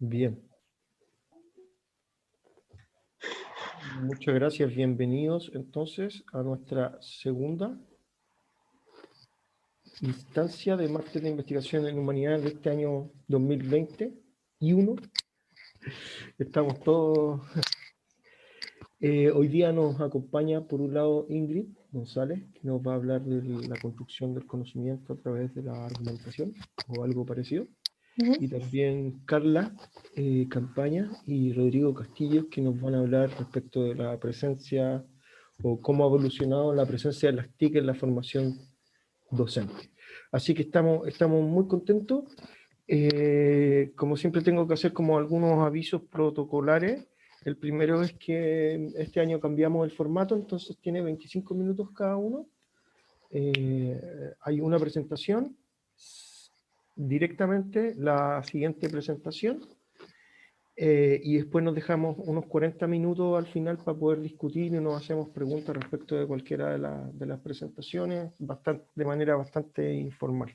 Bien. Muchas gracias. Bienvenidos entonces a nuestra segunda instancia de máster de investigación en humanidades de este año 2021. Estamos todos. Hoy día nos acompaña por un lado Ingrid González, que nos va a hablar de la construcción del conocimiento a través de la argumentación o algo parecido. Y también Carla Campaña y Rodrigo Castillo, que nos van a hablar respecto de la presencia o cómo ha evolucionado la presencia de las TIC en la formación docente. Así que estamos muy contentos. Como siempre tengo que hacer como algunos avisos protocolares. El primero es que este año cambiamos el formato, entonces tiene 25 minutos cada uno. Hay una presentación, directamente la siguiente presentación, y después nos dejamos unos 40 minutos al final para poder discutir y nos hacemos preguntas respecto de cualquiera de las presentaciones, de manera bastante informal.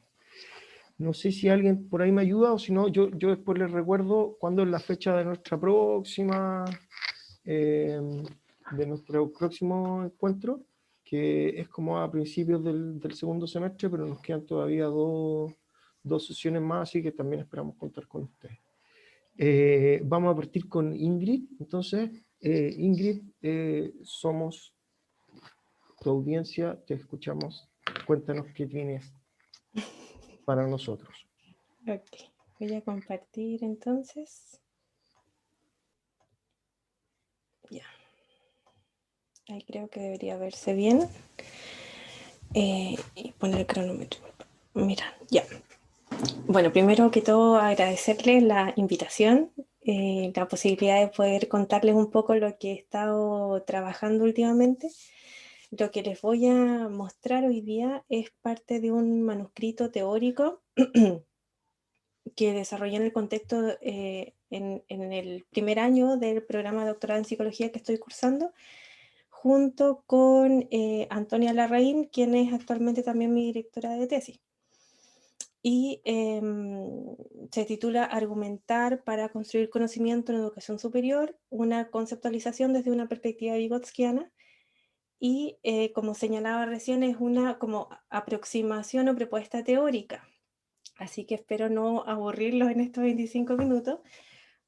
No sé si alguien por ahí me ayuda, o si no, yo después les recuerdo cuándo es la fecha de nuestra próxima, de nuestro próximo encuentro, que es como a principios del segundo semestre, pero nos quedan todavía dos sesiones más, así que también esperamos contar con ustedes. Vamos a partir con Ingrid. Entonces, Ingrid, somos tu audiencia, te escuchamos. Cuéntanos qué tienes para nosotros. Ok, voy a compartir entonces. Ya. Ahí creo que debería verse bien. Y poner el cronómetro. Mira, ya. Bueno, primero que todo agradecerles la invitación, la posibilidad de poder contarles un poco lo que he estado trabajando últimamente. Lo que les voy a mostrar hoy día es parte de un manuscrito teórico que desarrollé en el contexto en el primer año del programa de doctorado en psicología que estoy cursando, junto con Antonia Larraín, quien es actualmente también mi directora de tesis. Y se titula Argumentar para construir conocimiento en educación superior, una conceptualización desde una perspectiva vygotskiana. Y como señalaba recién, es una como aproximación o propuesta teórica. Así que espero no aburrirlos en estos 25 minutos,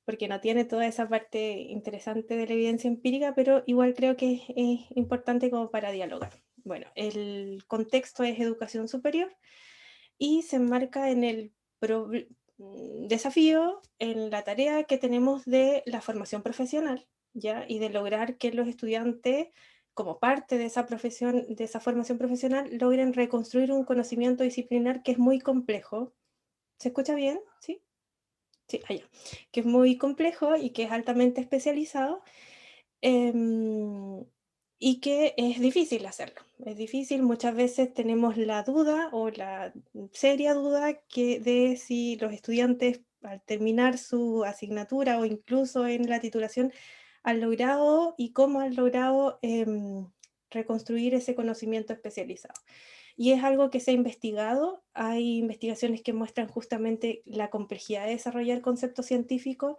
porque no tiene toda esa parte interesante de la evidencia empírica, pero igual creo que es importante como para dialogar. Bueno, el contexto es educación superior y se enmarca en el desafío, en la tarea que tenemos de la formación profesional, ¿ya? Y de lograr que los estudiantes, como parte de esa formación profesional, logren reconstruir un conocimiento disciplinar que es muy complejo. ¿Se escucha bien? ¿Sí? Sí, allá. Que es muy complejo y que es altamente especializado, y que es difícil hacerlo. Es difícil, muchas veces tenemos la duda o la seria duda de si los estudiantes al terminar su asignatura o incluso en la titulación han logrado y cómo han logrado reconstruir ese conocimiento especializado. Y es algo que se ha investigado. Hay investigaciones que muestran justamente la complejidad de desarrollar conceptos científicos.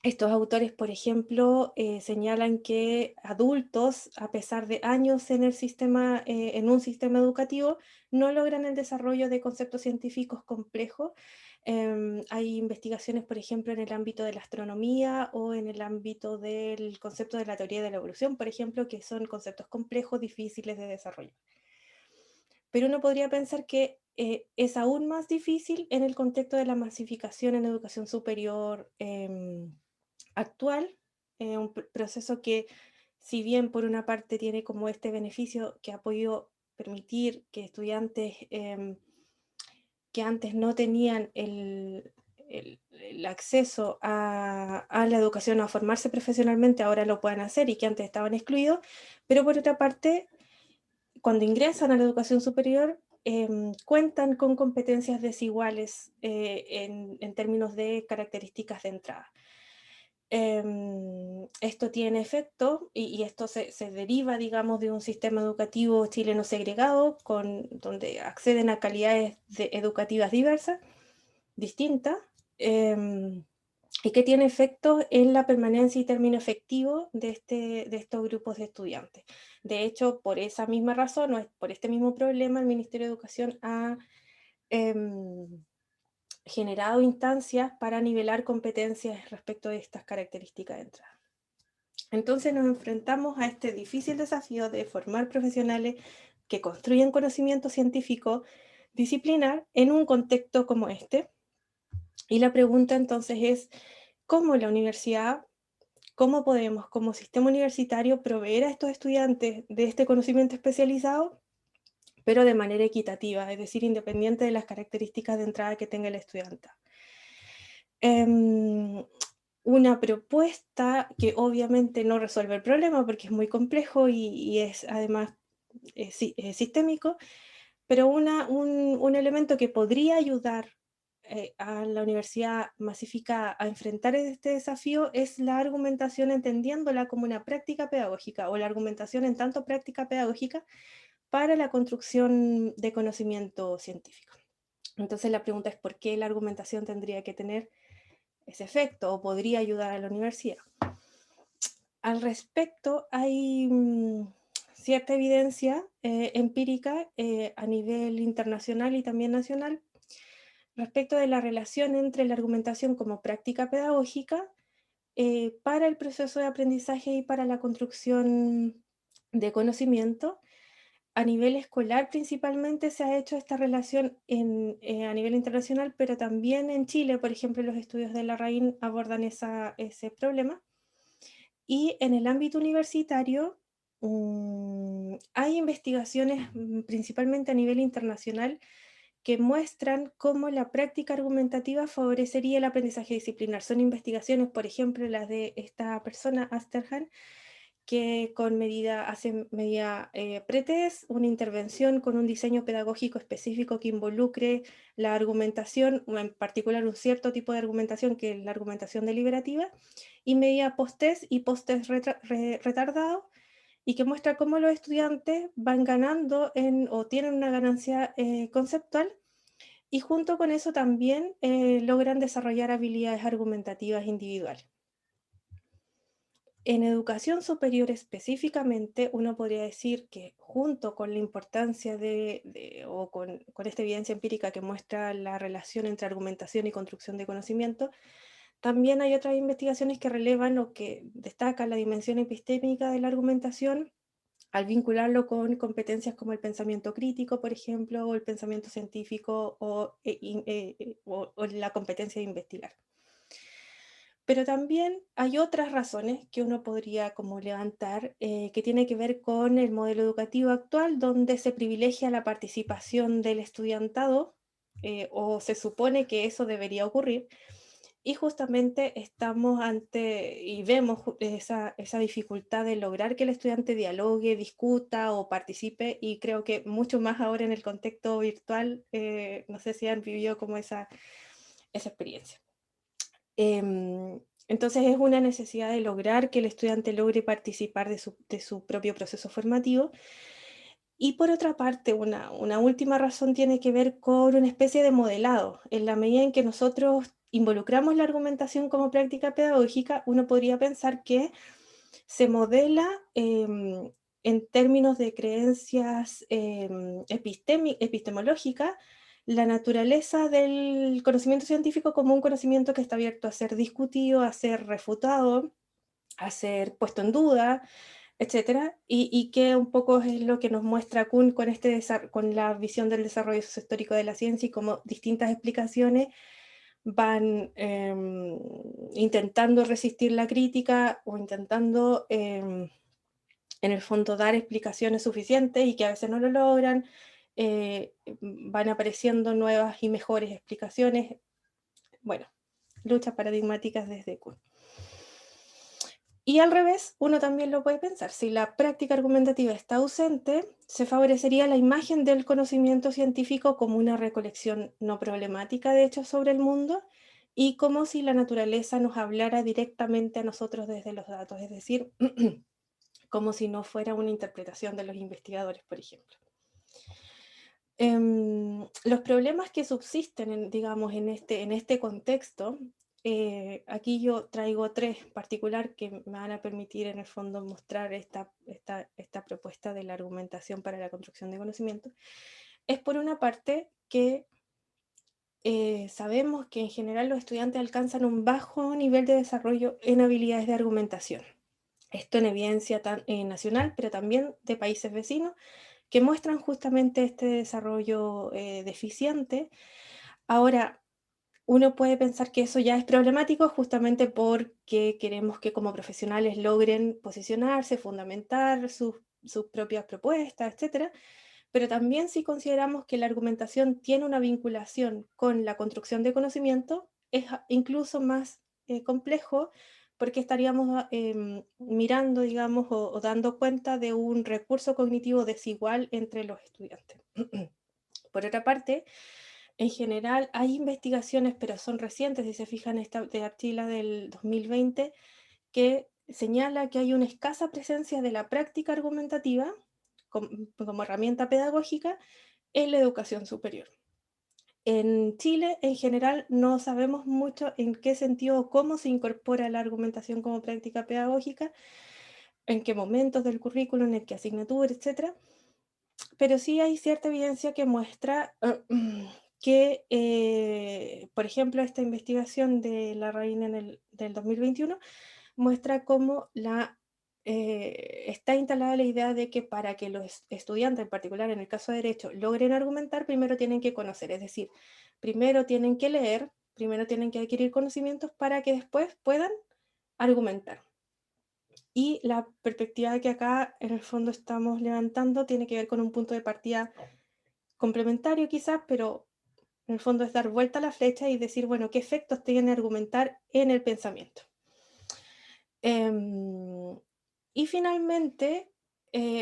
Estos autores, por ejemplo, señalan que adultos, a pesar de años en en un sistema educativo, no logran el desarrollo de conceptos científicos complejos. Hay investigaciones, por ejemplo, en el ámbito de la astronomía o en el ámbito del concepto de la teoría de la evolución, por ejemplo, que son conceptos complejos, difíciles de desarrollar. Pero uno podría pensar que es aún más difícil en el contexto de la masificación en educación superior actual, un proceso que, si bien por una parte tiene como este beneficio que ha podido permitir que estudiantes que antes no tenían el acceso a la educación, a formarse profesionalmente, ahora lo puedan hacer y que antes estaban excluidos, pero por otra parte, cuando ingresan a la educación superior, cuentan con competencias desiguales en términos de características de entrada. Esto tiene efecto y esto se deriva, digamos, de un sistema educativo chileno segregado, donde acceden a calidades educativas diversas, distintas, y que tiene efectos en la permanencia y término efectivo de estos grupos de estudiantes. De hecho, por esa misma razón, o por este mismo problema, el Ministerio de Educación ha generado instancias para nivelar competencias respecto de estas características de entrada. Entonces nos enfrentamos a este difícil desafío de formar profesionales que construyen conocimiento científico disciplinar en un contexto como este. Y la pregunta entonces es, ¿cómo la universidad, cómo podemos como sistema universitario proveer a estos estudiantes de este conocimiento especializado, pero de manera equitativa, es decir, independiente de las características de entrada que tenga el estudiante? Una propuesta que obviamente no resuelve el problema porque es muy complejo y es además sistémico, pero un elemento que podría ayudar a la universidad masificada a enfrentar este desafío es la argumentación, entendiéndola como una práctica pedagógica, o la argumentación en tanto práctica pedagógica para la construcción de conocimiento científico. Entonces la pregunta es ¿por qué la argumentación tendría que tener ese efecto o podría ayudar a la universidad? Al respecto hay cierta evidencia empírica a nivel internacional y también nacional respecto de la relación entre la argumentación como práctica pedagógica para el proceso de aprendizaje y para la construcción de conocimiento. A nivel escolar principalmente se ha hecho esta relación a nivel internacional, pero también en Chile, por ejemplo, los estudios de Larraín abordan ese problema. Y en el ámbito universitario hay investigaciones principalmente a nivel internacional que muestran cómo la práctica argumentativa favorecería el aprendizaje disciplinar. Son investigaciones, por ejemplo, las de esta persona, Asterhan, que hace medida pretest, una intervención con un diseño pedagógico específico que involucre la argumentación, en particular un cierto tipo de argumentación que es la argumentación deliberativa, y medida post-test y post-test retardado, y que muestra cómo los estudiantes van ganando o tienen una ganancia conceptual, y junto con eso también logran desarrollar habilidades argumentativas individuales. En educación superior específicamente, uno podría decir que junto con la importancia o con esta evidencia empírica que muestra la relación entre argumentación y construcción de conocimiento, también hay otras investigaciones que relevan o que destacan la dimensión epistémica de la argumentación al vincularlo con competencias como el pensamiento crítico, por ejemplo, o el pensamiento científico o la competencia de investigar. Pero también hay otras razones que uno podría como levantar que tiene que ver con el modelo educativo actual, donde se privilegia la participación del estudiantado, o se supone que eso debería ocurrir, y justamente estamos y vemos esa dificultad de lograr que el estudiante dialogue, discuta o participe, y creo que mucho más ahora en el contexto virtual, no sé si han vivido como esa experiencia. Entonces es una necesidad de lograr que el estudiante logre participar de su propio proceso formativo. Y por otra parte, una última razón tiene que ver con una especie de modelado. En la medida en que nosotros involucramos la argumentación como práctica pedagógica, uno podría pensar que se modela en términos de creencias epistemológicas la naturaleza del conocimiento científico como un conocimiento que está abierto a ser discutido, a ser refutado, a ser puesto en duda, etcétera, y que un poco es lo que nos muestra Kuhn con la visión del desarrollo sociohistórico de la ciencia, y cómo distintas explicaciones van intentando resistir la crítica o intentando en el fondo dar explicaciones suficientes y que a veces no lo logran. Van apareciendo nuevas y mejores explicaciones. Bueno, luchas paradigmáticas desde Kuhn. Y al revés, uno también lo puede pensar. Si la práctica argumentativa está ausente, se favorecería la imagen del conocimiento científico como una recolección no problemática de hechos sobre el mundo, y como si la naturaleza nos hablara directamente a nosotros desde los datos, es decir, como si no fuera una interpretación de los investigadores, por ejemplo. Los problemas que subsisten, digamos, en este contexto, aquí yo traigo 3 particular que me van a permitir en el fondo mostrar esta propuesta de la argumentación para la construcción de conocimiento. Es por una parte que sabemos que en general los estudiantes alcanzan un bajo nivel de desarrollo en habilidades de argumentación. Esto en evidencia nacional, pero también de países vecinos, que muestran justamente este desarrollo deficiente. Ahora, uno puede pensar que eso ya es problemático justamente porque queremos que como profesionales logren posicionarse, fundamentar sus propias propuestas, etcétera. Pero también si consideramos que la argumentación tiene una vinculación con la construcción de conocimiento, es incluso más complejo porque estaríamos mirando, digamos, o dando cuenta de un recurso cognitivo desigual entre los estudiantes. Por otra parte, en general hay investigaciones, pero son recientes, si se fijan, esta de Archila del 2020, que señala que hay una escasa presencia de la práctica argumentativa como herramienta pedagógica en la educación superior. En Chile, en general, no sabemos mucho en qué sentido o cómo se incorpora la argumentación como práctica pedagógica, en qué momentos del currículum, en qué asignatura, etc. Pero sí hay cierta evidencia que muestra que, por ejemplo, esta investigación de la Reina del 2021 muestra cómo está instalada la idea de que para que los estudiantes, en particular en el caso de Derecho, logren argumentar, primero tienen que conocer, es decir, primero tienen que leer, primero tienen que adquirir conocimientos para que después puedan argumentar. Y la perspectiva que acá en el fondo estamos levantando tiene que ver con un punto de partida complementario quizás, pero en el fondo es dar vuelta a la flecha y decir, bueno, ¿qué efectos tiene argumentar en el pensamiento? Y finalmente,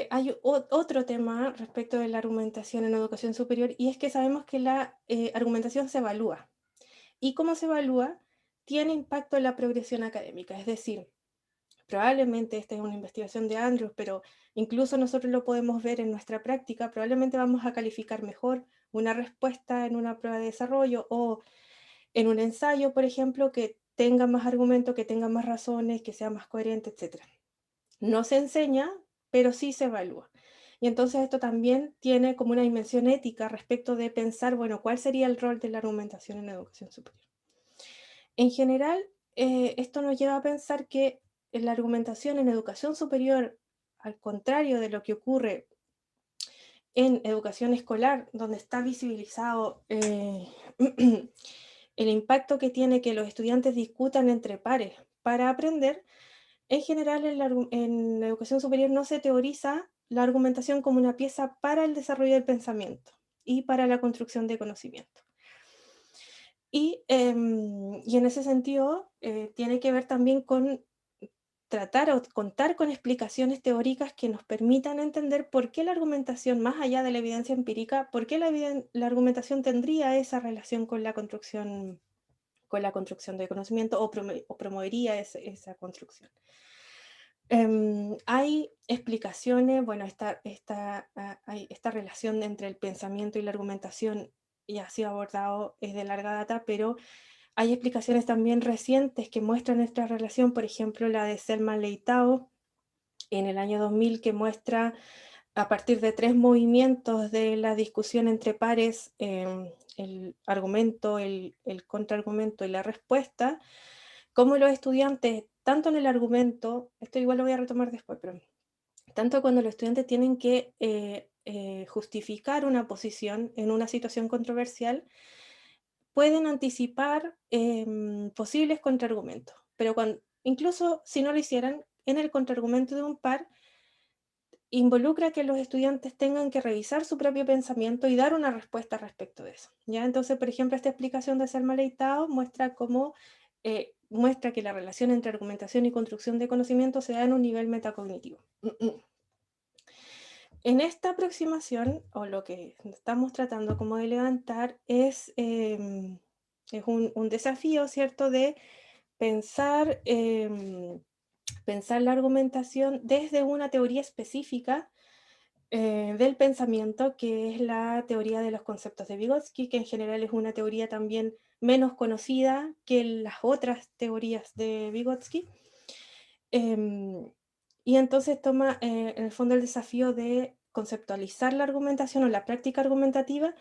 hay otro tema respecto de la argumentación en educación superior, y es que sabemos que la argumentación se evalúa. Y cómo se evalúa tiene impacto en la progresión académica. Es decir, probablemente esta es una investigación de Andrews, pero incluso nosotros lo podemos ver en nuestra práctica, probablemente vamos a calificar mejor una respuesta en una prueba de desarrollo o en un ensayo, por ejemplo, que tenga más argumentos, que tenga más razones, que sea más coherente, etc. No se enseña, pero sí se evalúa. Y entonces esto también tiene como una dimensión ética respecto de pensar, bueno, ¿cuál sería el rol de la argumentación en educación superior? En general, esto nos lleva a pensar que la argumentación en educación superior, al contrario de lo que ocurre en educación escolar, donde está visibilizado el impacto que tiene que los estudiantes discutan entre pares para aprender, en general en la educación superior no se teoriza la argumentación como una pieza para el desarrollo del pensamiento y para la construcción de conocimiento. Y en ese sentido tiene que ver también con tratar o contar con explicaciones teóricas que nos permitan entender por qué la argumentación, más allá de la evidencia empírica, por qué la argumentación tendría esa relación con la construcción de conocimiento o promovería esa construcción. Hay explicaciones, bueno, esta relación entre el pensamiento y la argumentación ya ha sido abordado, es de larga data, pero hay explicaciones también recientes que muestran esta relación, por ejemplo, la de Selma Leitao en el año 2000, que muestra a partir de 3 movimientos de la discusión entre pares, el argumento, el contraargumento y la respuesta, cómo los estudiantes, tanto en el argumento, esto igual lo voy a retomar después, pero tanto cuando los estudiantes tienen que justificar una posición en una situación controversial, pueden anticipar posibles contraargumentos, pero incluso si no lo hicieran, en el contraargumento de un par, involucra que los estudiantes tengan que revisar su propio pensamiento y dar una respuesta respecto de eso. ¿Ya? Entonces, por ejemplo, esta explicación de Selma Leitao muestra que la relación entre argumentación y construcción de conocimiento se da en un nivel metacognitivo. En esta aproximación, o lo que estamos tratando como de levantar, es un desafío, ¿cierto?, de pensar, pensar la argumentación desde una teoría específica del pensamiento, que es la teoría de los conceptos de Vygotsky, que en general es una teoría también menos conocida que las otras teorías de Vygotsky. Y entonces toma en el fondo el desafío de conceptualizar la argumentación o la práctica argumentativa,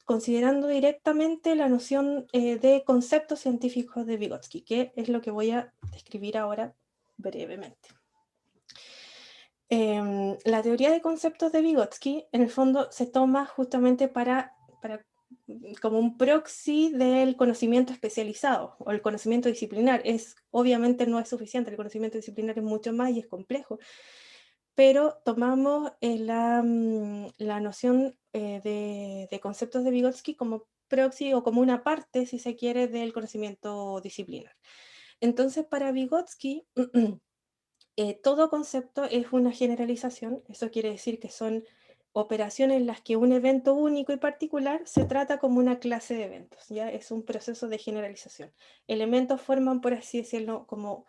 considerando directamente la noción de conceptos científicos de Vygotsky, que es lo que voy a describir ahora brevemente. La teoría de conceptos de Vygotsky, en el fondo, se toma justamente para como un proxy del conocimiento especializado o el conocimiento disciplinar. Obviamente no es suficiente, el conocimiento disciplinar es mucho más y es complejo, pero tomamos la noción de conceptos de Vygotsky como proxy o como una parte, si se quiere, del conocimiento disciplinar. Entonces, para Vygotsky, todo concepto es una generalización. Eso quiere decir que son operaciones en las que un evento único y particular se trata como una clase de eventos, ¿ya? Es un proceso de generalización. Elementos forman, por así decirlo, como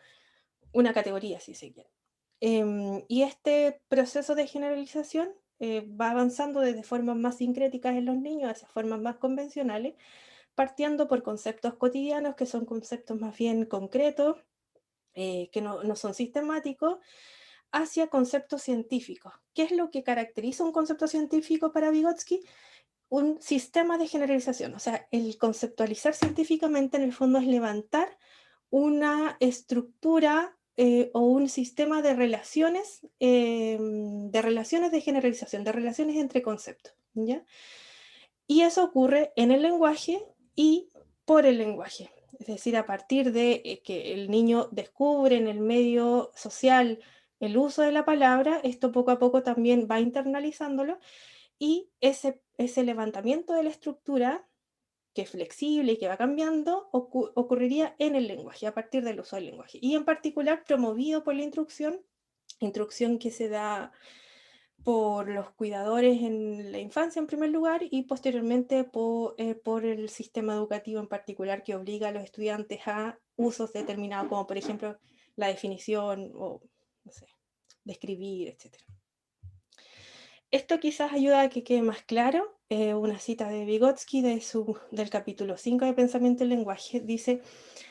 una categoría, si se quiere. Y este proceso de generalización va avanzando desde formas más sincréticas en los niños hacia formas más convencionales, partiendo por conceptos cotidianos, que son conceptos más bien concretos, que no son sistemáticos, hacia conceptos científicos. ¿Qué es lo que caracteriza un concepto científico para Vygotsky? Un sistema de generalización. O sea, el conceptualizar científicamente en el fondo es levantar una estructura o un sistema de relaciones de generalización, de relaciones entre conceptos, ¿ya? Y eso ocurre en el lenguaje y por el lenguaje. Es decir, a partir de que el niño descubre en el medio social el uso de la palabra, esto poco a poco también va internalizándolo, y ese levantamiento de la estructura, que es flexible y que va cambiando, ocurriría en el lenguaje, a partir del uso del lenguaje. Y en particular promovido por la instrucción que se da por los cuidadores en la infancia en primer lugar y posteriormente por el sistema educativo en particular, que obliga a los estudiantes a usos determinados, como por ejemplo la definición o, no sé, describir, etc. Esto quizás ayuda a que quede más claro. Una cita de Vygotsky del capítulo 5 de Pensamiento y Lenguaje dice: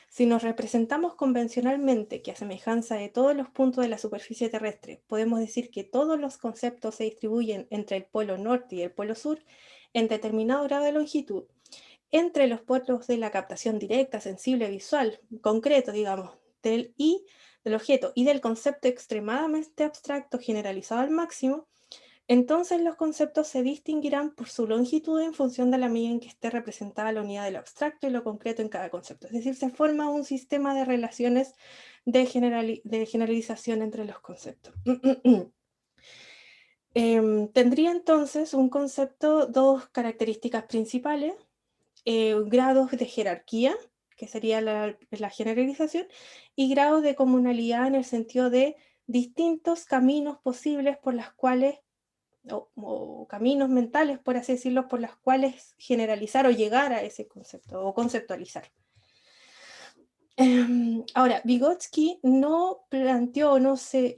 si nos representamos convencionalmente que a semejanza de todos los puntos de la superficie terrestre, podemos decir que todos los conceptos se distribuyen entre el polo norte y el polo sur en determinado grado de longitud, entre los polos de la captación directa, sensible, visual, concreto, digamos, del objeto y del concepto extremadamente abstracto generalizado al máximo, entonces los conceptos se distinguirán por su longitud en función de la medida en que esté representada la unidad de lo abstracto y lo concreto en cada concepto. Es decir, se forma un sistema de relaciones de generalización entre los conceptos. Tendría entonces un concepto dos características principales: grados de jerarquía, que sería la generalización, y grados de comunalidad en el sentido de distintos caminos posibles por las cuales o caminos mentales, por así decirlo, por los cuales generalizar o llegar a ese concepto o conceptualizar. Ahora, Vygotsky no planteó, no se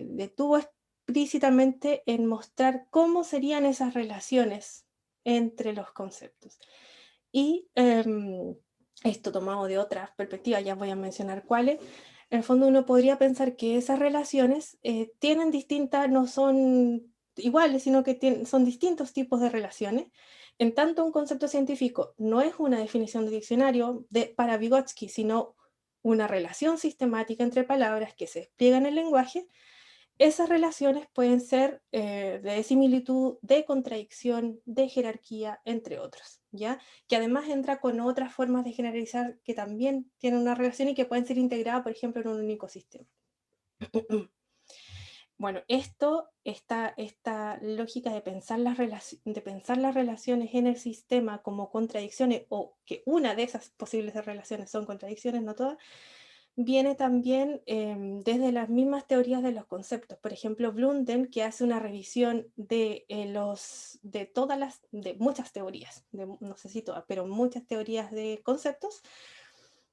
detuvo explícitamente en mostrar cómo serían esas relaciones entre los conceptos. Y esto tomado de otras perspectivas, ya voy a mencionar cuáles. En el fondo uno podría pensar que esas relaciones tienen distintas, no son iguales, sino que son distintos tipos de relaciones. En tanto, un concepto científico no es una definición de diccionario para Vygotsky, sino una relación sistemática entre palabras que se despliega en el lenguaje. Esas relaciones pueden ser de similitud, de contradicción, de jerarquía, entre otros, ¿ya? Que además entra con otras formas de generalizar que también tienen una relación y que pueden ser integradas, por ejemplo, en un único sistema. Bueno, esta lógica de pensar las relaciones en el sistema como contradicciones, o que una de esas posibles relaciones son contradicciones, no todas, viene también desde las mismas teorías de los conceptos. Por ejemplo, Blunden, que hace una revisión de muchas teorías, no sé si todas, pero muchas teorías de conceptos,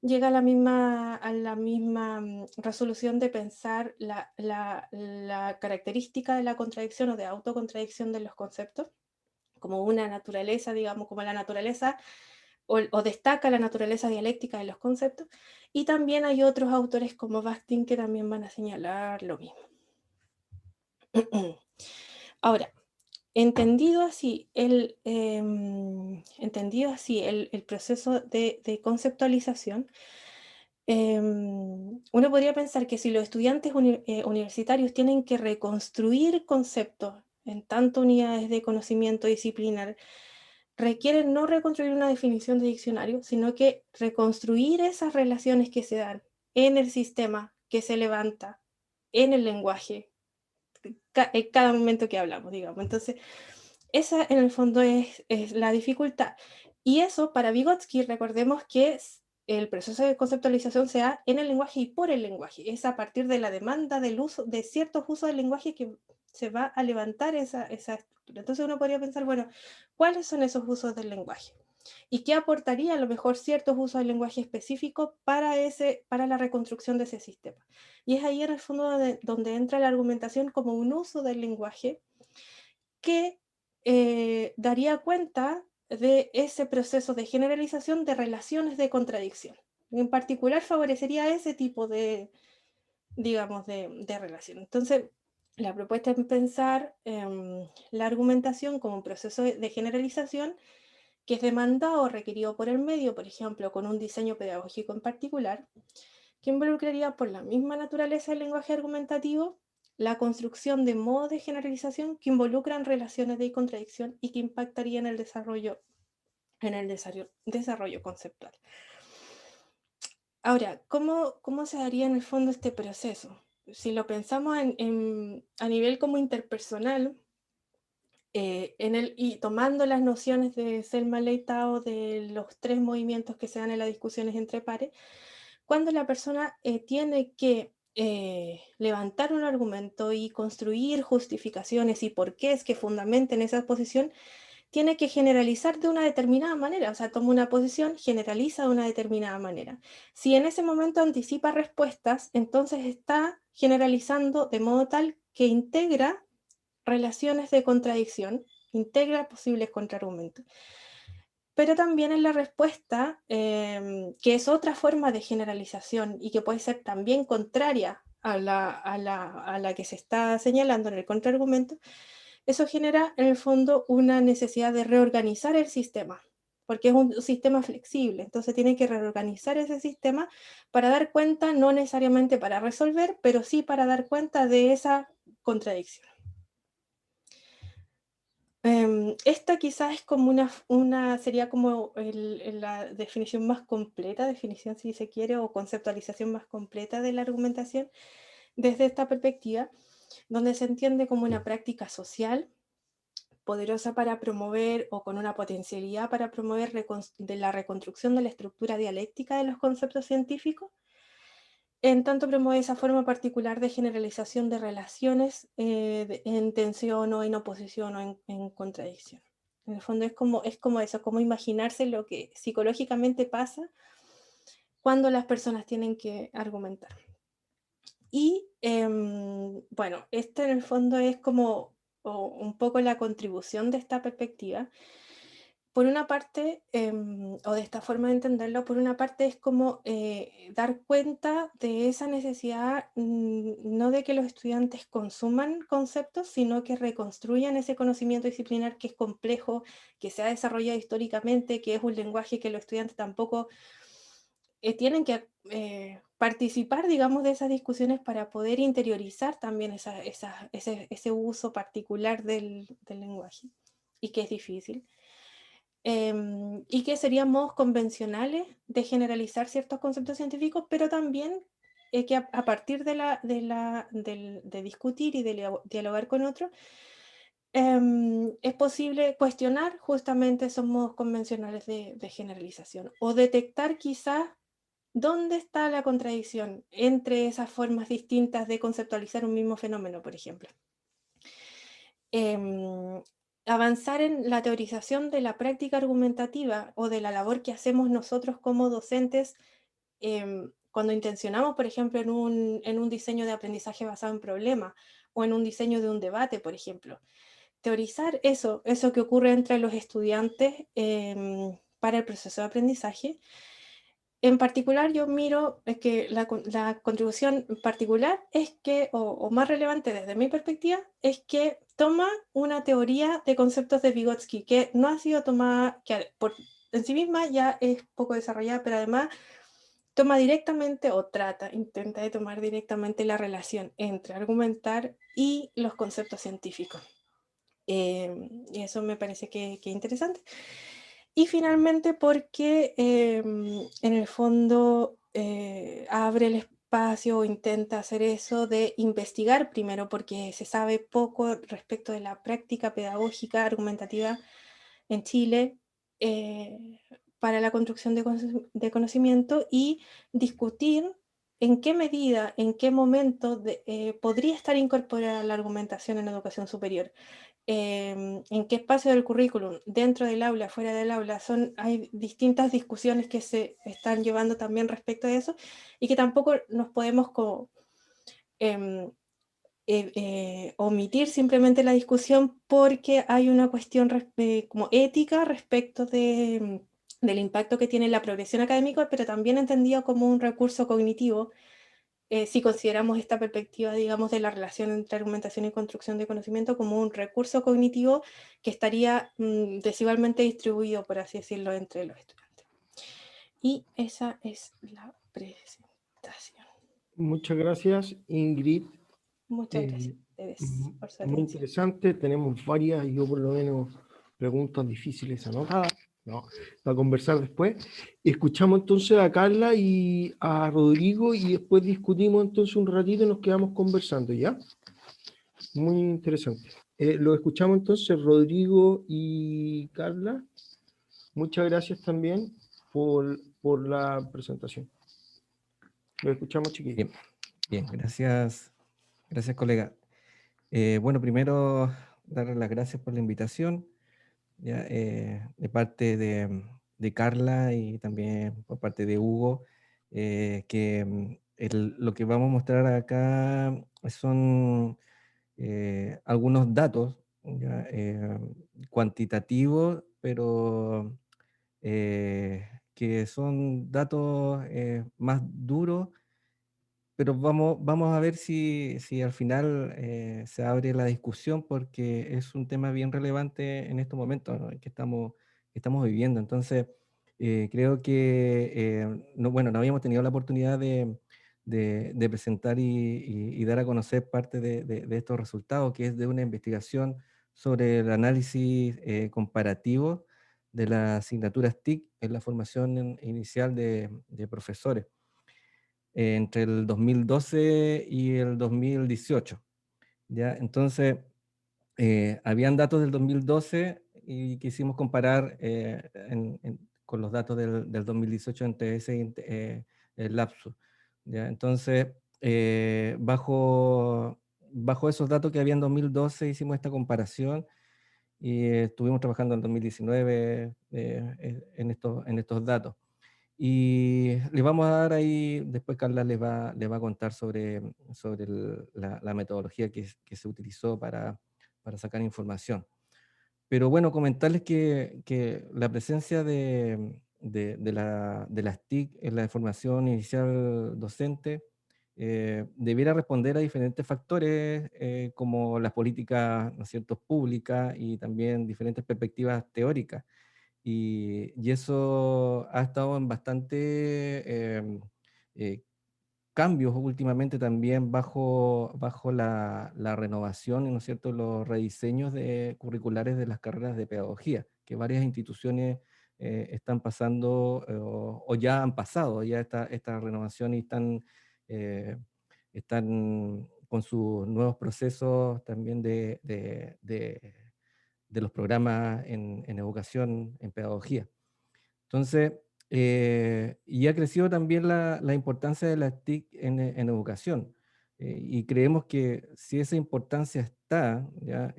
llega a la misma resolución de pensar la característica de la contradicción o de autocontradicción de los conceptos como una naturaleza, digamos, como la naturaleza o destaca la naturaleza dialéctica de los conceptos, y también hay otros autores como Bakhtin que también van a señalar lo mismo. Ahora, entendido así el proceso de conceptualización, uno podría pensar que si los estudiantes universitarios tienen que reconstruir conceptos en tanto unidades de conocimiento disciplinar, requieren no reconstruir una definición de diccionario, sino que reconstruir esas relaciones que se dan en el sistema que se levanta, en el lenguaje, en cada momento que hablamos, digamos. Entonces, esa en el fondo es la dificultad. Y eso, para Vygotsky, recordemos que el proceso de conceptualización se da en el lenguaje y por el lenguaje. Es a partir de la demanda del uso, de ciertos usos del lenguaje que se va a levantar esa estructura. Entonces uno podría pensar, bueno, ¿cuáles son esos usos del lenguaje? ¿Y qué aportaría a lo mejor ciertos usos del lenguaje específico para la reconstrucción de ese sistema? Y es ahí en el fondo donde entra la argumentación como un uso del lenguaje que daría cuenta de ese proceso de generalización de relaciones de contradicción. En particular favorecería ese tipo de, digamos, de relación. Entonces, la propuesta es pensar la argumentación como un proceso de generalización que es demandado o requerido por el medio, por ejemplo, con un diseño pedagógico en particular, que involucraría por la misma naturaleza del lenguaje argumentativo la construcción de modos de generalización que involucran relaciones de contradicción y que impactarían en el desarrollo conceptual. Ahora, ¿cómo se daría en el fondo este proceso? Si lo pensamos a nivel como interpersonal, y tomando las nociones de Selma Leitao de los 3 movimientos que se dan en las discusiones entre pares, cuando la persona tiene que levantar un argumento y construir justificaciones y por qué es que fundamenten esa posición, tiene que generalizar de una determinada manera, o sea, toma una posición, generaliza de una determinada manera. Si en ese momento anticipa respuestas, entonces está generalizando de modo tal que integra relaciones de contradicción, integra posibles contraargumentos. Pero también en la respuesta, que es otra forma de generalización y que puede ser también contraria a la que se está señalando en el contraargumento, eso genera en el fondo una necesidad de reorganizar el sistema, porque es un sistema flexible, entonces tiene que reorganizar ese sistema para dar cuenta, no necesariamente para resolver, pero sí para dar cuenta de esa contradicción. Esta quizás es como sería como la definición más completa, definición si se quiere, o conceptualización más completa de la argumentación desde esta perspectiva, donde se entiende como una práctica social poderosa para promover o con una potencialidad para promover de la reconstrucción de la estructura dialéctica de los conceptos científicos, en tanto promueve esa forma particular de generalización de relaciones en tensión o en oposición o en contradicción. En el fondo es como eso, como imaginarse lo que psicológicamente pasa cuando las personas tienen que argumentar. Y bueno, este en el fondo es como un poco la contribución de esta perspectiva. Por una parte, o de esta forma de entenderlo, por una parte es como dar cuenta de esa necesidad, no de que los estudiantes consuman conceptos, sino que reconstruyan ese conocimiento disciplinar que es complejo, que se ha desarrollado históricamente, que es un lenguaje que los estudiantes tampoco tienen que participar, digamos, de esas discusiones para poder interiorizar también ese uso particular del lenguaje, y que es difícil. Y que serían modos convencionales de generalizar ciertos conceptos científicos, pero también que a partir de discutir y de dialogar con otros, es posible cuestionar justamente esos modos convencionales de generalización o detectar quizás dónde está la contradicción entre esas formas distintas de conceptualizar un mismo fenómeno, por ejemplo. Avanzar en la teorización de la práctica argumentativa o de la labor que hacemos nosotros como docentes cuando intencionamos, por ejemplo, en un diseño de aprendizaje basado en problemas o en un diseño de un debate, por ejemplo. Teorizar eso que ocurre entre los estudiantes para el proceso de aprendizaje. En particular, yo miro que la contribución particular es que, o más relevante desde mi perspectiva, es que toma una teoría de conceptos de Vygotsky que no ha sido tomada, que en sí misma ya es poco desarrollada, pero además toma directamente o intenta de tomar directamente la relación entre argumentar y los conceptos científicos. Y eso me parece que interesante. Y finalmente porque en el fondo abre el espacio o intenta hacer eso de investigar primero, porque se sabe poco respecto de la práctica pedagógica argumentativa en Chile para la construcción de conocimiento, y discutir en qué medida, en qué momento podría estar incorporada la argumentación en la educación superior. En qué espacio del currículum, dentro del aula, fuera del aula, hay distintas discusiones que se están llevando también respecto a eso, y que tampoco nos podemos eh, omitir simplemente la discusión porque hay una cuestión como ética respecto del impacto que tiene la progresión académica, pero también entendido como un recurso cognitivo, si consideramos esta perspectiva, digamos, de la relación entre argumentación y construcción de conocimiento como un recurso cognitivo que estaría desigualmente distribuido, por así decirlo, entre los estudiantes. Y esa es la presentación. Muchas gracias, Ingrid. Muchas gracias a ustedes por su Muy atención. interesante, tenemos varias, yo por lo menos, preguntas difíciles anotadas, ¿no? Para conversar después. Escuchamos entonces a Carla y a Rodrigo y después discutimos entonces un ratito y nos quedamos conversando, ¿ya? Muy interesante. Lo escuchamos entonces, Rodrigo y Carla. Muchas gracias también por la presentación. Lo escuchamos, chiquillos. Bien, bien, gracias, gracias colega. Bueno, primero darle las gracias por la invitación, ya, de parte de Carla y también por parte de Hugo, que lo que vamos a mostrar acá son algunos datos ya, cuantitativos, pero que son datos más duros, pero vamos a ver si al final se abre la discusión, porque es un tema bien relevante en estos momentos, ¿no?, que estamos viviendo. Entonces, creo que, bueno, no habíamos tenido la oportunidad de presentar y dar a conocer parte de estos resultados, que es de una investigación sobre el análisis comparativo de las asignaturas TIC en la formación inicial de profesores entre el 2012 y el 2018, ¿ya? Entonces, habían datos del 2012 y quisimos comparar con los datos del 2018 entre ese el lapso, ¿ya? Entonces, bajo esos datos que había en 2012 hicimos esta comparación y estuvimos trabajando en 2019 en estos datos. Y les vamos a dar ahí, después Carla les va a contar sobre la metodología que se utilizó para sacar información. Pero bueno, comentarles que la presencia de las TIC en la formación inicial docente debiera responder a diferentes factores como las políticas, ¿no es cierto?, públicas, y también diferentes perspectivas teóricas. Y eso ha estado en bastante eh, cambios últimamente también bajo la renovación, ¿no es cierto?, los rediseños curriculares de las carreras de pedagogía, que varias instituciones están pasando o ya han pasado ya esta renovación, y están con sus nuevos procesos también de los programas en educación, en pedagogía. Entonces, y ha crecido también la importancia de las TIC en educación. Y creemos que si esa importancia está, ¿ya?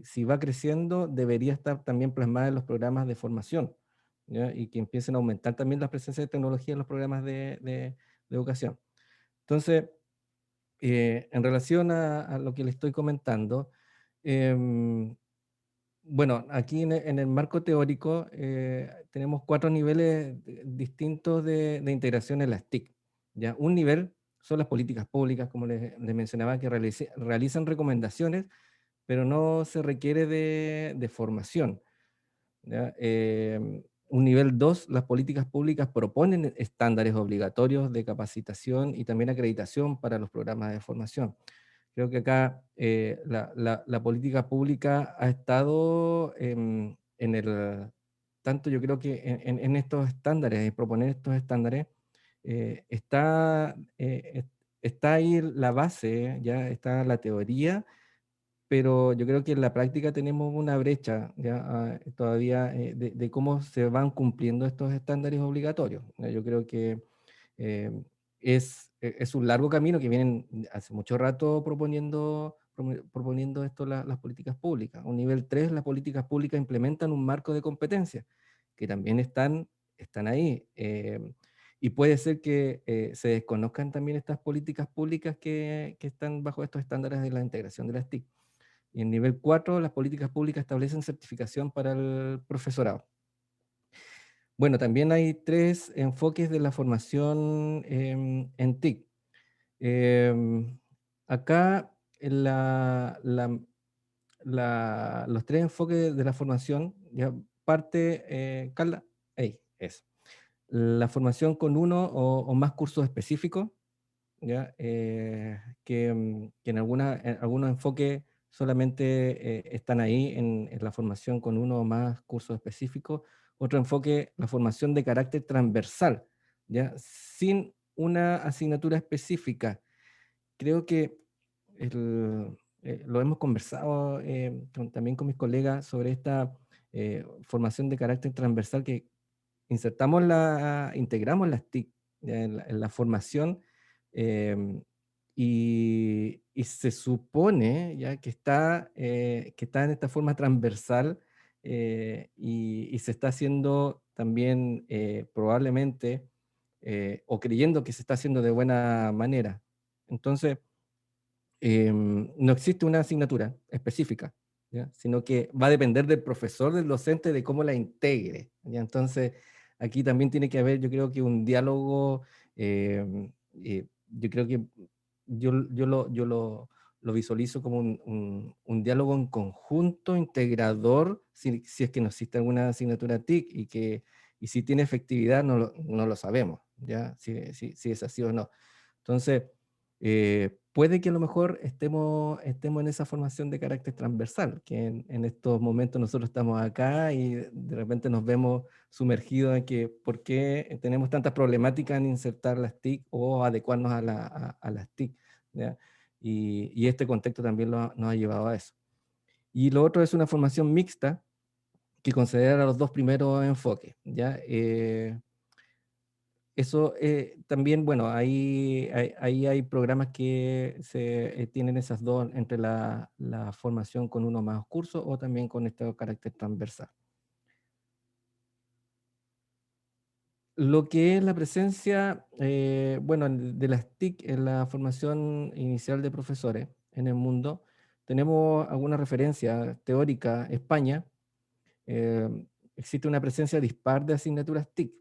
Si va creciendo, debería estar también plasmada en los programas de formación, ¿ya? Y que empiecen a aumentar también la presencia de tecnología en los programas de educación. Entonces, en relación a lo que le estoy comentando, bueno, aquí en el marco teórico tenemos 4 niveles distintos de integración en las TIC. ¿Ya? Un nivel son las políticas públicas, como les mencionaba, que realizan recomendaciones, pero no se requiere de formación. ¿Ya? Un nivel 2, las políticas públicas proponen estándares obligatorios de capacitación y también acreditación para los programas de formación. Creo que acá la política pública ha estado en el, tanto yo creo que en estos estándares, en proponer estos estándares, está ahí la base, ya está la teoría, pero yo creo que en la práctica tenemos una brecha ya, todavía de cómo se van cumpliendo estos estándares obligatorios. ¿Ya? Yo creo que eh, es un largo camino que vienen hace mucho rato proponiendo esto las políticas públicas. Un nivel 3, las políticas públicas implementan un marco de competencias que también están ahí. Y puede ser que se desconozcan también estas políticas públicas que están bajo estos estándares de la integración de las TIC. Y en nivel 4, las políticas públicas establecen certificación para el profesorado. Bueno, también hay 3 enfoques de la formación en TIC. Acá los 3 enfoques de la formación, ya parte, Carla, ahí, es. La formación con uno o más cursos específicos, ¿ya? Que en algunos enfoques solamente están ahí en la formación con uno o más cursos específicos. Otro enfoque, la formación de carácter transversal, ¿ya? Sin una asignatura específica. Creo que lo hemos conversado también con mis colegas sobre esta formación de carácter transversal que integramos las TIC ya, en la formación em, y se supone ya que está en esta forma transversal y se está haciendo también probablemente o creyendo que se está haciendo de buena manera. Entonces, no existe una asignatura específica, ¿ya? Sino que va a depender del profesor, del docente, de cómo la integre, ¿ya? Entonces, aquí también tiene que haber, yo creo que un diálogo, yo creo que yo lo visualizo como un diálogo en conjunto, integrador, si es que no existe alguna asignatura TIC y si tiene efectividad no lo sabemos, ¿ya? Si es así o no. Entonces, puede que a lo mejor estemos en esa formación de carácter transversal, que en estos momentos nosotros estamos acá y de repente nos vemos sumergidos en que por qué tenemos tantas problemáticas en insertar las TIC o adecuarnos a las TIC, ¿ya? Y este contexto también nos ha llevado a eso. Y lo otro es una formación mixta que considera los 2 primeros enfoques, ¿ya? Eso también, bueno, ahí hay programas que tienen esas dos entre la formación con uno más cursos o también con este carácter transversal. Lo que es la presencia, bueno, de las TIC en la formación inicial de profesores en el mundo, tenemos alguna referencia teórica. España, eh, existe una presencia dispar de asignaturas TIC.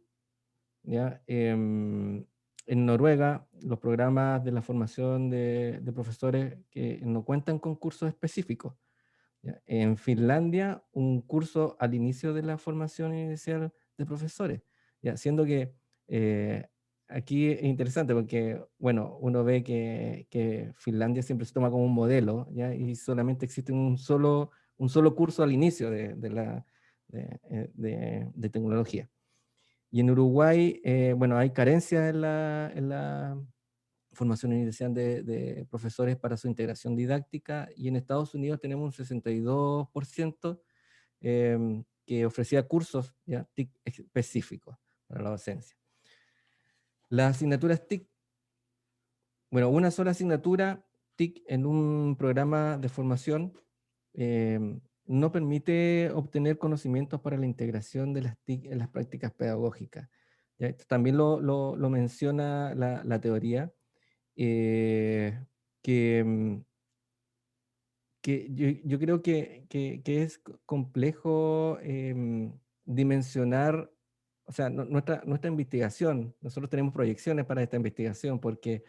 ¿Ya? En Noruega, los programas de la formación de profesores que no cuentan con cursos específicos. ¿Ya? En Finlandia, un curso al inicio de la formación inicial de profesores. ¿Ya? Siendo que aquí es interesante porque, bueno, uno ve que Finlandia siempre se toma como un modelo, ¿ya? Y solamente existe un solo curso al inicio de tecnología. Y en Uruguay, bueno, hay carencia en la formación inicial de profesores para su integración didáctica, y en Estados Unidos tenemos un 62% que ofrecía cursos ya, TIC específicos para la docencia. Las asignaturas TIC, bueno, una sola asignatura TIC en un programa de formación no permite obtener conocimientos para la integración de las TIC en las prácticas pedagógicas. ¿Ya? Esto también lo menciona la teoría, eh, que, que yo creo que es complejo dimensionar, o sea, nuestra investigación. Nosotros tenemos proyecciones para esta investigación, porque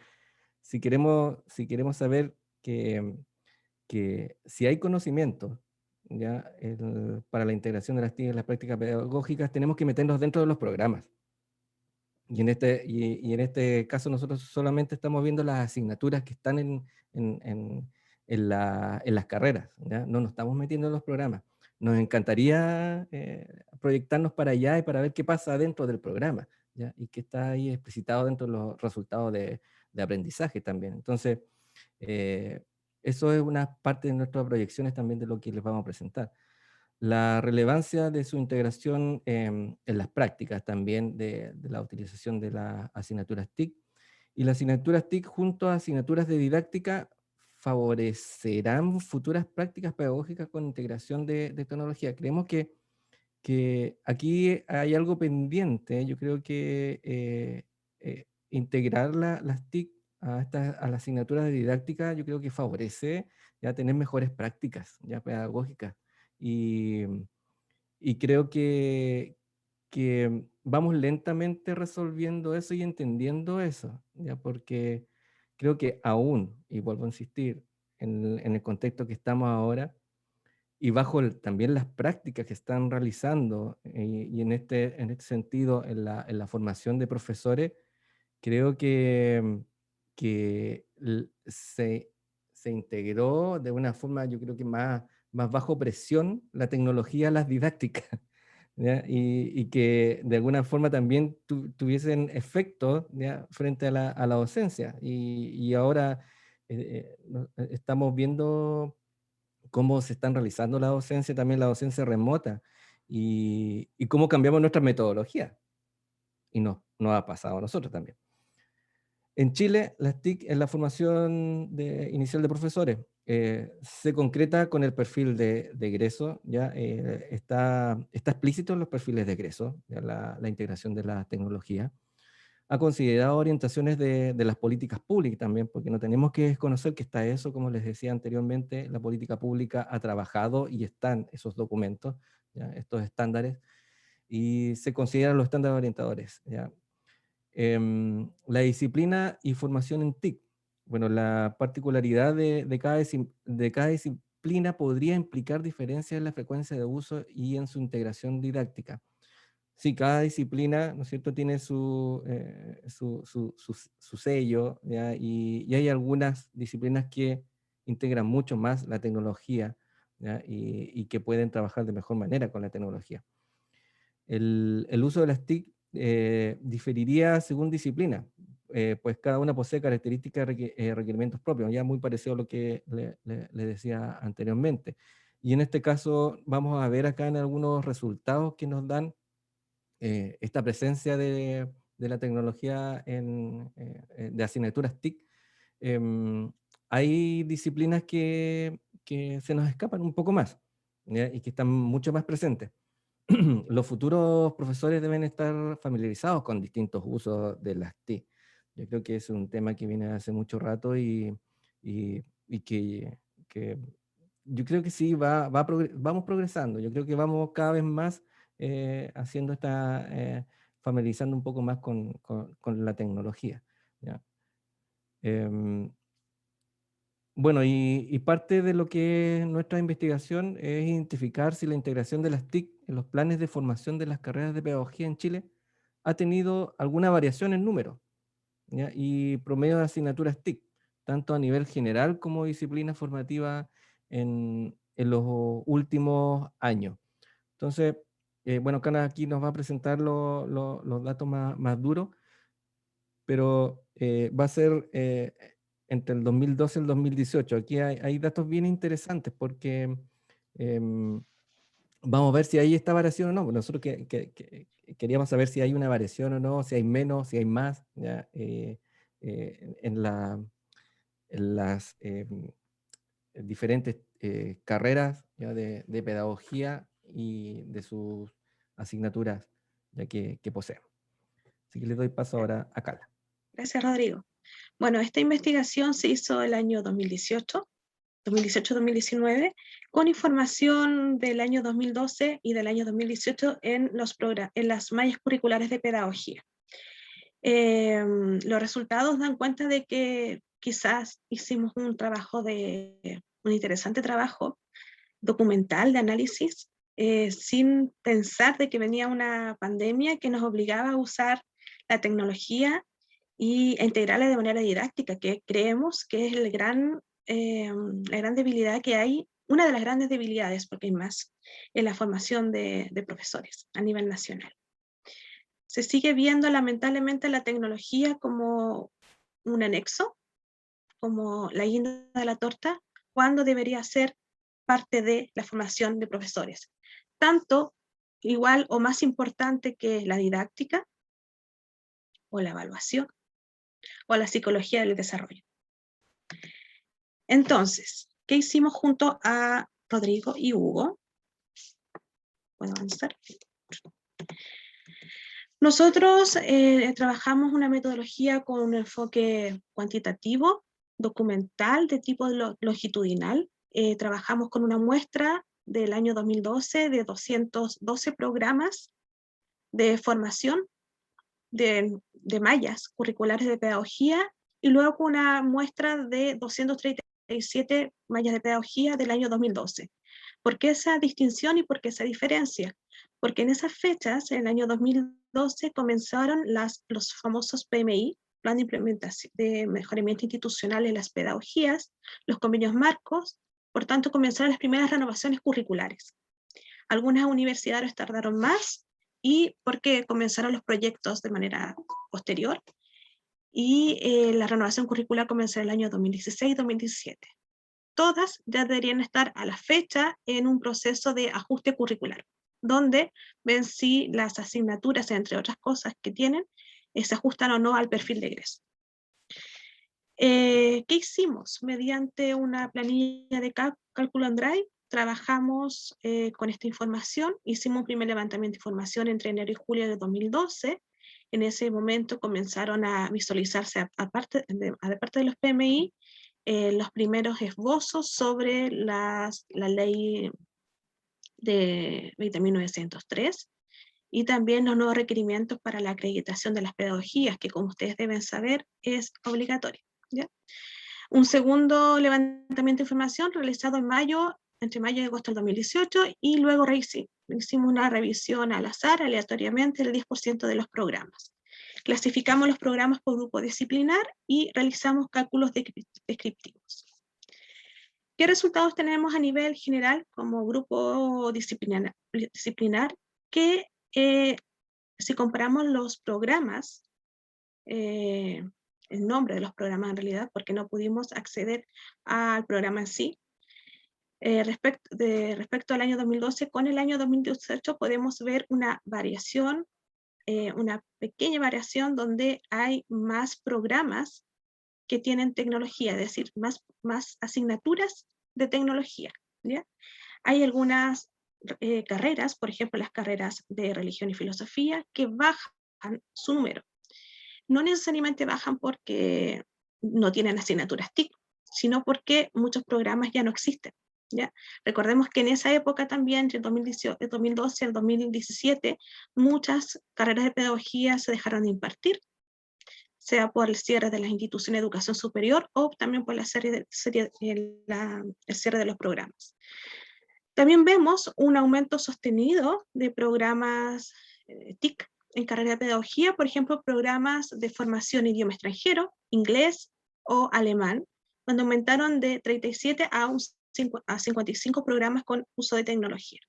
si queremos saber que si hay conocimiento, ¿ya? Para la integración de las TIC en las prácticas pedagógicas, tenemos que meternos dentro de los programas. Y en este caso nosotros solamente estamos viendo las asignaturas que están en las carreras, ¿ya? No nos estamos metiendo en los programas. Nos encantaría proyectarnos para allá y para ver qué pasa dentro del programa, ¿ya? Y qué está ahí explicitado dentro de los resultados de aprendizaje también. Entonces, eh, eso es una parte de nuestras proyecciones también de lo que les vamos a presentar. La relevancia de su integración en las prácticas también de la utilización de las asignaturas TIC. Y las asignaturas TIC junto a asignaturas de didáctica favorecerán futuras prácticas pedagógicas con integración de tecnología. Creemos que aquí hay algo pendiente. Yo creo que integrar las TIC a las asignaturas de didáctica, yo creo que favorece ya tener mejores prácticas ya pedagógicas. Y, y creo que vamos lentamente resolviendo eso y entendiendo eso, ¿ya? Porque creo que aún, y vuelvo a insistir, en el contexto que estamos ahora, y bajo también las prácticas que están realizando, y en este sentido, en la formación de profesores, creo que se integró de una forma, yo creo que más bajo presión, la tecnología a las didácticas, ¿ya? Y que de alguna forma también tuviesen efecto, ¿ya? Frente a la docencia. Y ahora estamos viendo cómo se están realizando la docencia, también la docencia remota, y cómo cambiamos nuestra metodología. Y nos ha pasado a nosotros también. En Chile, las TIC en la formación inicial de profesores se concreta con el perfil de egreso, ya está explícito en los perfiles de egreso, ya la integración de la tecnología. Ha considerado orientaciones de las políticas públicas también, porque no tenemos que desconocer que está eso, como les decía anteriormente, la política pública ha trabajado y están esos documentos, ¿ya? Estos estándares, y se consideran los estándares orientadores, ¿ya? La disciplina y formación en TIC. Bueno, la particularidad de cada disciplina podría implicar diferencias en la frecuencia de uso y en su integración didáctica. Sí, cada disciplina, ¿no es cierto?, tiene su sello, ¿ya? Y hay algunas disciplinas que integran mucho más la tecnología, ¿ya? Y que pueden trabajar de mejor manera con la tecnología. El uso de las TIC diferiría según disciplina, pues cada una posee características y requerimientos propios, ya muy parecido a lo que le decía anteriormente. Y en este caso vamos a ver acá en algunos resultados que nos dan esta presencia de la tecnología de asignaturas TIC. em, Hay disciplinas que se nos escapan un poco más, ¿ya? Y que están mucho más presentes. Los futuros profesores deben estar familiarizados con distintos usos de las TIC. Yo creo que es un tema que viene hace mucho rato y que yo creo que sí, vamos progresando. Yo creo que vamos cada vez más haciendo familiarizando un poco más con la tecnología, ¿ya? Em, bueno, y parte de lo que es nuestra investigación es identificar si la integración de las TIC en los planes de formación de las carreras de pedagogía en Chile ha tenido alguna variación en número, ¿ya? Y promedio de asignaturas TIC, tanto a nivel general como disciplina formativa en los últimos años. Entonces, bueno, Cana aquí nos va a presentar los datos más duros, pero va a ser entre el 2012 y el 2018. Aquí hay datos bien interesantes porque em, vamos a ver si hay esta variación o no. Nosotros queríamos saber si hay una variación o no, si hay menos, si hay más, ¿ya? En las diferentes carreras ya de pedagogía y de sus asignaturas ya que poseemos. Así que le doy paso ahora a Carla. Gracias, Rodrigo. Bueno, esta investigación se hizo el año 2018-2019, con información del año 2012 y del año 2018 en las mallas curriculares de pedagogía. Los resultados dan cuenta de que quizás hicimos un interesante trabajo documental de análisis, sin pensar de que venía una pandemia que nos obligaba a usar la tecnología y a integrarla de manera didáctica, que creemos que es la gran debilidad que hay, una de las grandes debilidades, porque hay más, en la formación de profesores a nivel nacional. Se sigue viendo lamentablemente la tecnología como un anexo, como la guinda de la torta, cuando debería ser parte de la formación de profesores. Tanto, igual o más importante que la didáctica, o la evaluación, o la psicología del desarrollo. Entonces, ¿qué hicimos junto a Rodrigo y Hugo? ¿Puedo avanzar? Nosotros trabajamos una metodología con un enfoque cuantitativo, documental, de tipo longitudinal. Trabajamos con una muestra del año 2012 de 212 programas de formación de mallas curriculares de pedagogía, y luego con una muestra de 237 mallas de pedagogía del año 2012. ¿Por qué esa distinción y por qué esa diferencia? Porque en esas fechas, en el año 2012, comenzaron los famosos PMI, Plan de Implementación de Mejoramiento Institucional en las Pedagogías, los convenios marcos. Por tanto, comenzaron las primeras renovaciones curriculares. Algunas universidades tardaron más, y porque comenzaron los proyectos de manera posterior, y la renovación curricular comenzó en el año 2016-2017. Todas ya deberían estar a la fecha en un proceso de ajuste curricular, donde ven si las asignaturas, entre otras cosas que tienen, se ajustan o no al perfil de egreso. ¿Qué hicimos? Mediante una planilla de cálculo en Drive, trabajamos con esta información, hicimos un primer levantamiento de información entre enero y julio de 2012. En ese momento comenzaron a visualizarse, aparte de los PMI, los primeros esbozos sobre la ley de 20.903, y también los nuevos requerimientos para la acreditación de las pedagogías, que como ustedes deben saber es obligatorio, ¿ya? Un segundo levantamiento de información realizado entre mayo y agosto del 2018, y luego hicimos una revisión al azar, aleatoriamente, del 10% de los programas. Clasificamos los programas por grupo disciplinar y realizamos cálculos descriptivos. ¿Qué resultados tenemos a nivel general como grupo disciplinar? Que si comparamos los programas, el nombre de los programas en realidad, porque no pudimos acceder al programa en sí, respecto al año 2012 con el año 2018, podemos ver una variación, una pequeña variación, donde hay más programas que tienen tecnología, es decir, más asignaturas de tecnología, ¿ya? Hay algunas carreras, por ejemplo las carreras de religión y filosofía, que bajan su número. No necesariamente bajan porque no tienen asignaturas TIC, sino porque muchos programas ya no existen, ¿ya? Recordemos que en esa época también, entre 2012 al 2017, muchas carreras de pedagogía se dejaron de impartir, sea por el cierre de las instituciones de educación superior o también por el cierre de los programas. También vemos un aumento sostenido de programas TIC en carrera de pedagogía, por ejemplo, programas de formación en idioma extranjero, inglés o alemán, donde aumentaron de 37 a 55 programas con uso de tecnología.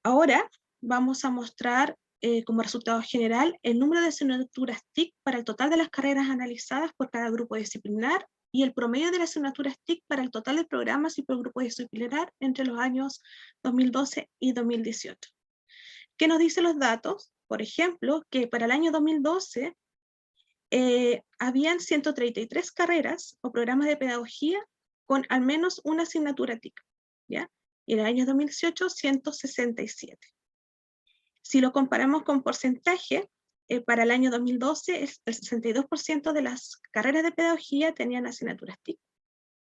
Ahora vamos a mostrar como resultado general el número de asignaturas TIC para el total de las carreras analizadas por cada grupo disciplinar, y el promedio de las asignaturas TIC para el total de programas y por grupo disciplinar entre los años 2012 y 2018. ¿Qué nos dicen los datos? Por ejemplo, que para el año 2012 habían 133 carreras o programas de pedagogía con al menos una asignatura TIC, ¿ya? Y en el año 2018, 167. Si lo comparamos con porcentaje, para el año 2012, el 62% de las carreras de pedagogía tenían asignaturas TIC.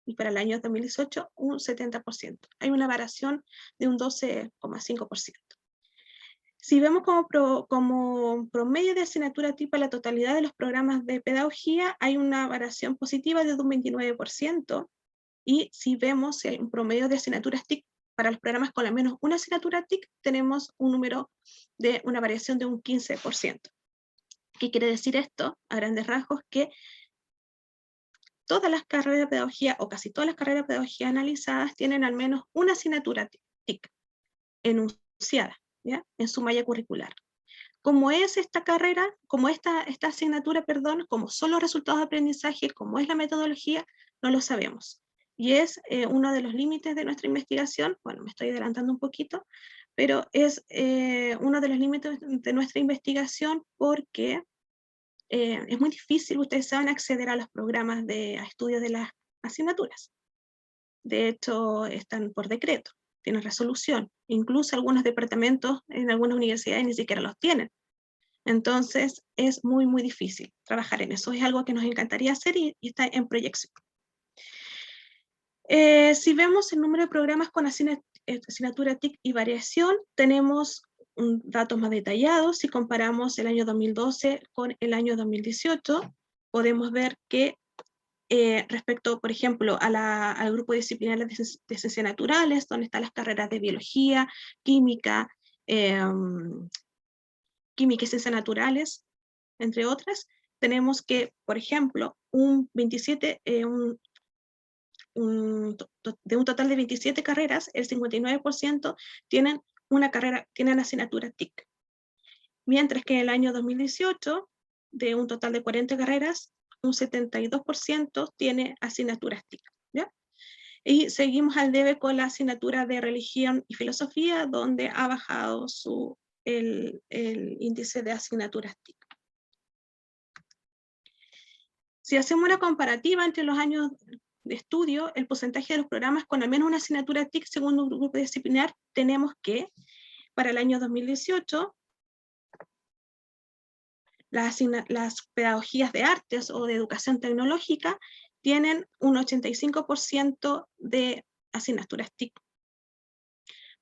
Y para el año 2018, un 70%. Hay una variación de un 12,5%. Si vemos como promedio de asignatura TIC para la totalidad de los programas de pedagogía, hay una variación positiva de un 29%. Y si vemos si hay un promedio de asignaturas TIC para los programas con al menos una asignatura TIC, tenemos un número de una variación de un 15%. ¿Qué quiere decir esto? A grandes rasgos, que todas las carreras de pedagogía, o casi todas las carreras de pedagogía analizadas, tienen al menos una asignatura TIC enunciada, ¿ya? En su malla curricular. Como es esta carrera, como esta asignatura, perdón, como son los resultados de aprendizaje, como es la metodología, no lo sabemos. Y es uno de los límites de nuestra investigación. Bueno, me estoy adelantando un poquito, pero es uno de los límites de nuestra investigación, porque es muy difícil, ustedes saben, acceder a los programas de estudio de las asignaturas. De hecho, están por decreto, tienen resolución. Incluso algunos departamentos en algunas universidades ni siquiera los tienen. Entonces, es muy, muy difícil trabajar en eso. Es algo que nos encantaría hacer y está en proyección. Si vemos el número de programas con asignatura TIC y variación, tenemos datos más detallados. Si comparamos el año 2012 con el año 2018, podemos ver que respecto, por ejemplo, al grupo disciplinar de ciencias naturales, donde están las carreras de biología, química, química y ciencias naturales, entre otras, tenemos que, por ejemplo, de un total de 27 carreras, el 59% tienen asignatura TIC. Mientras que en el año 2018, de un total de 40 carreras, un 72% tiene asignaturas TIC, ¿ya? Y seguimos al debe con la asignatura de religión y filosofía, donde ha bajado el índice de asignaturas TIC. Si hacemos una comparativa entre los años de estudio, el porcentaje de los programas con al menos una asignatura TIC según un grupo disciplinar, tenemos que para el año 2018, las pedagogías de artes o de educación tecnológica tienen un 85% de asignaturas TIC.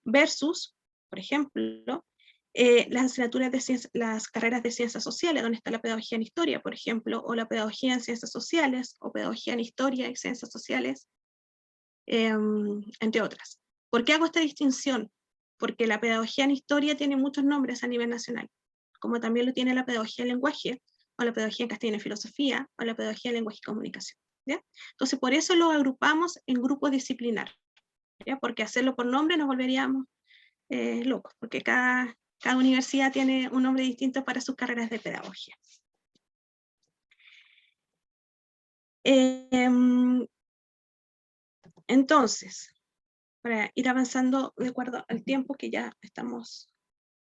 Versus, por ejemplo, las asignaturas de las carreras de ciencias sociales, donde está la pedagogía en historia, por ejemplo, o la pedagogía en ciencias sociales, o pedagogía en historia y ciencias sociales, entre otras. ¿Por qué hago esta distinción? Porque la pedagogía en historia tiene muchos nombres a nivel nacional, como también lo tiene la pedagogía en lenguaje, o la pedagogía en castellano y filosofía, o la pedagogía en lenguaje y comunicación, ¿ya? Entonces, por eso lo agrupamos en grupos disciplinar, ¿ya? Porque hacerlo por nombre nos volveríamos locos, porque cada universidad tiene un nombre distinto para sus carreras de pedagogía. Entonces, para ir avanzando de acuerdo al tiempo, que ya estamos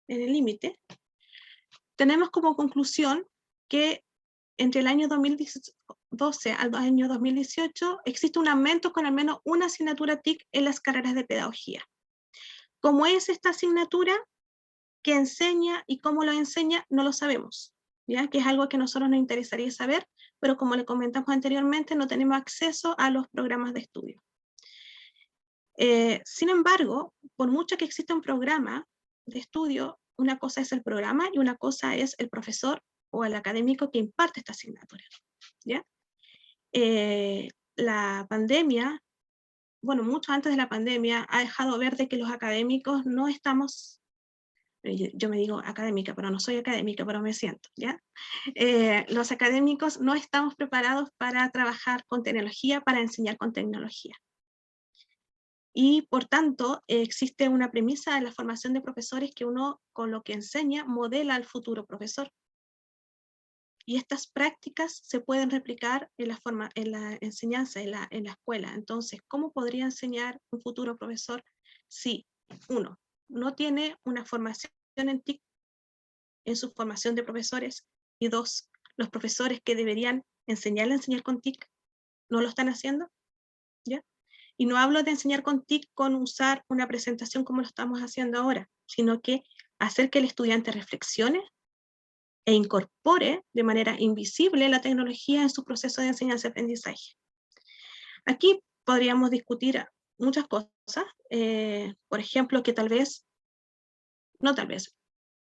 en el límite, tenemos como conclusión que entre el año 2012 al año 2018 existe un aumento con al menos una asignatura TIC en las carreras de pedagogía. ¿Cómo es esta asignatura? ¿Qué enseña y cómo lo enseña? No lo sabemos, ¿ya? Que es algo que a nosotros nos interesaría saber, pero como le comentamos anteriormente, no tenemos acceso a los programas de estudio. Sin embargo, por mucho que exista un programa de estudio, una cosa es el programa y una cosa es el profesor o el académico que imparte esta asignatura, ¿ya? La pandemia, bueno, mucho antes de la pandemia, ha dejado ver de que los académicos no estamos, yo me digo académica, pero no soy académica, pero me siento, ¿ya? Los académicos no estamos preparados para trabajar con tecnología, para enseñar con tecnología. Y por tanto, existe una premisa en la formación de profesores que uno, con lo que enseña, modela al futuro profesor. Y estas prácticas se pueden replicar en la enseñanza, en la escuela. Entonces, ¿cómo podría enseñar un futuro profesor si, uno, no tiene una formación en TIC en su formación de profesores, y dos, los profesores que deberían enseñar a enseñar con TIC no lo están haciendo, ¿ya? Y no hablo de enseñar con TIC con usar una presentación como lo estamos haciendo ahora, sino que hacer que el estudiante reflexione e incorpore de manera invisible la tecnología en su proceso de enseñanza-aprendizaje. Aquí podríamos discutir muchas cosas, por ejemplo, que tal vez, no tal vez,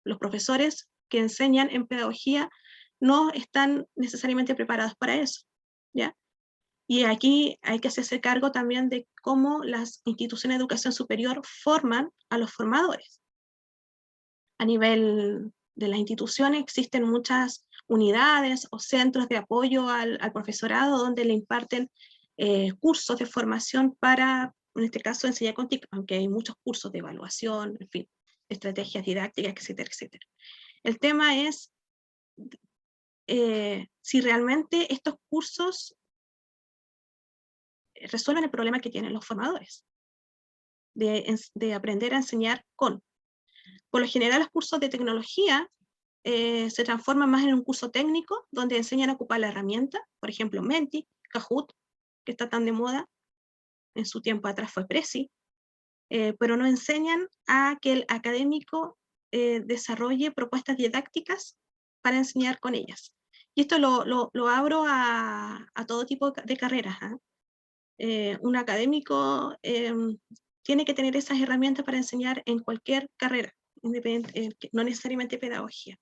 los profesores que enseñan en pedagogía no están necesariamente preparados para eso, ¿ya? Y aquí hay que hacerse cargo también de cómo las instituciones de educación superior forman a los formadores. A nivel de las instituciones existen muchas unidades o centros de apoyo al profesorado donde le imparten cursos de formación para, en este caso, enseñar con TIC, aunque hay muchos cursos de evaluación, en fin, estrategias didácticas, etcétera, etcétera. El tema es si realmente estos cursos resuelven el problema que tienen los formadores, de aprender a enseñar con. Por lo general, los cursos de tecnología se transforman más en un curso técnico, donde enseñan a ocupar la herramienta, por ejemplo, Menti, Kahoot, que está tan de moda, en su tiempo atrás fue Prezi, pero no enseñan a que el académico desarrolle propuestas didácticas para enseñar con ellas. Y esto lo abro a todo tipo de carreras, ¿eh? Un académico tiene que tener esas herramientas para enseñar en cualquier carrera, no necesariamente pedagogía.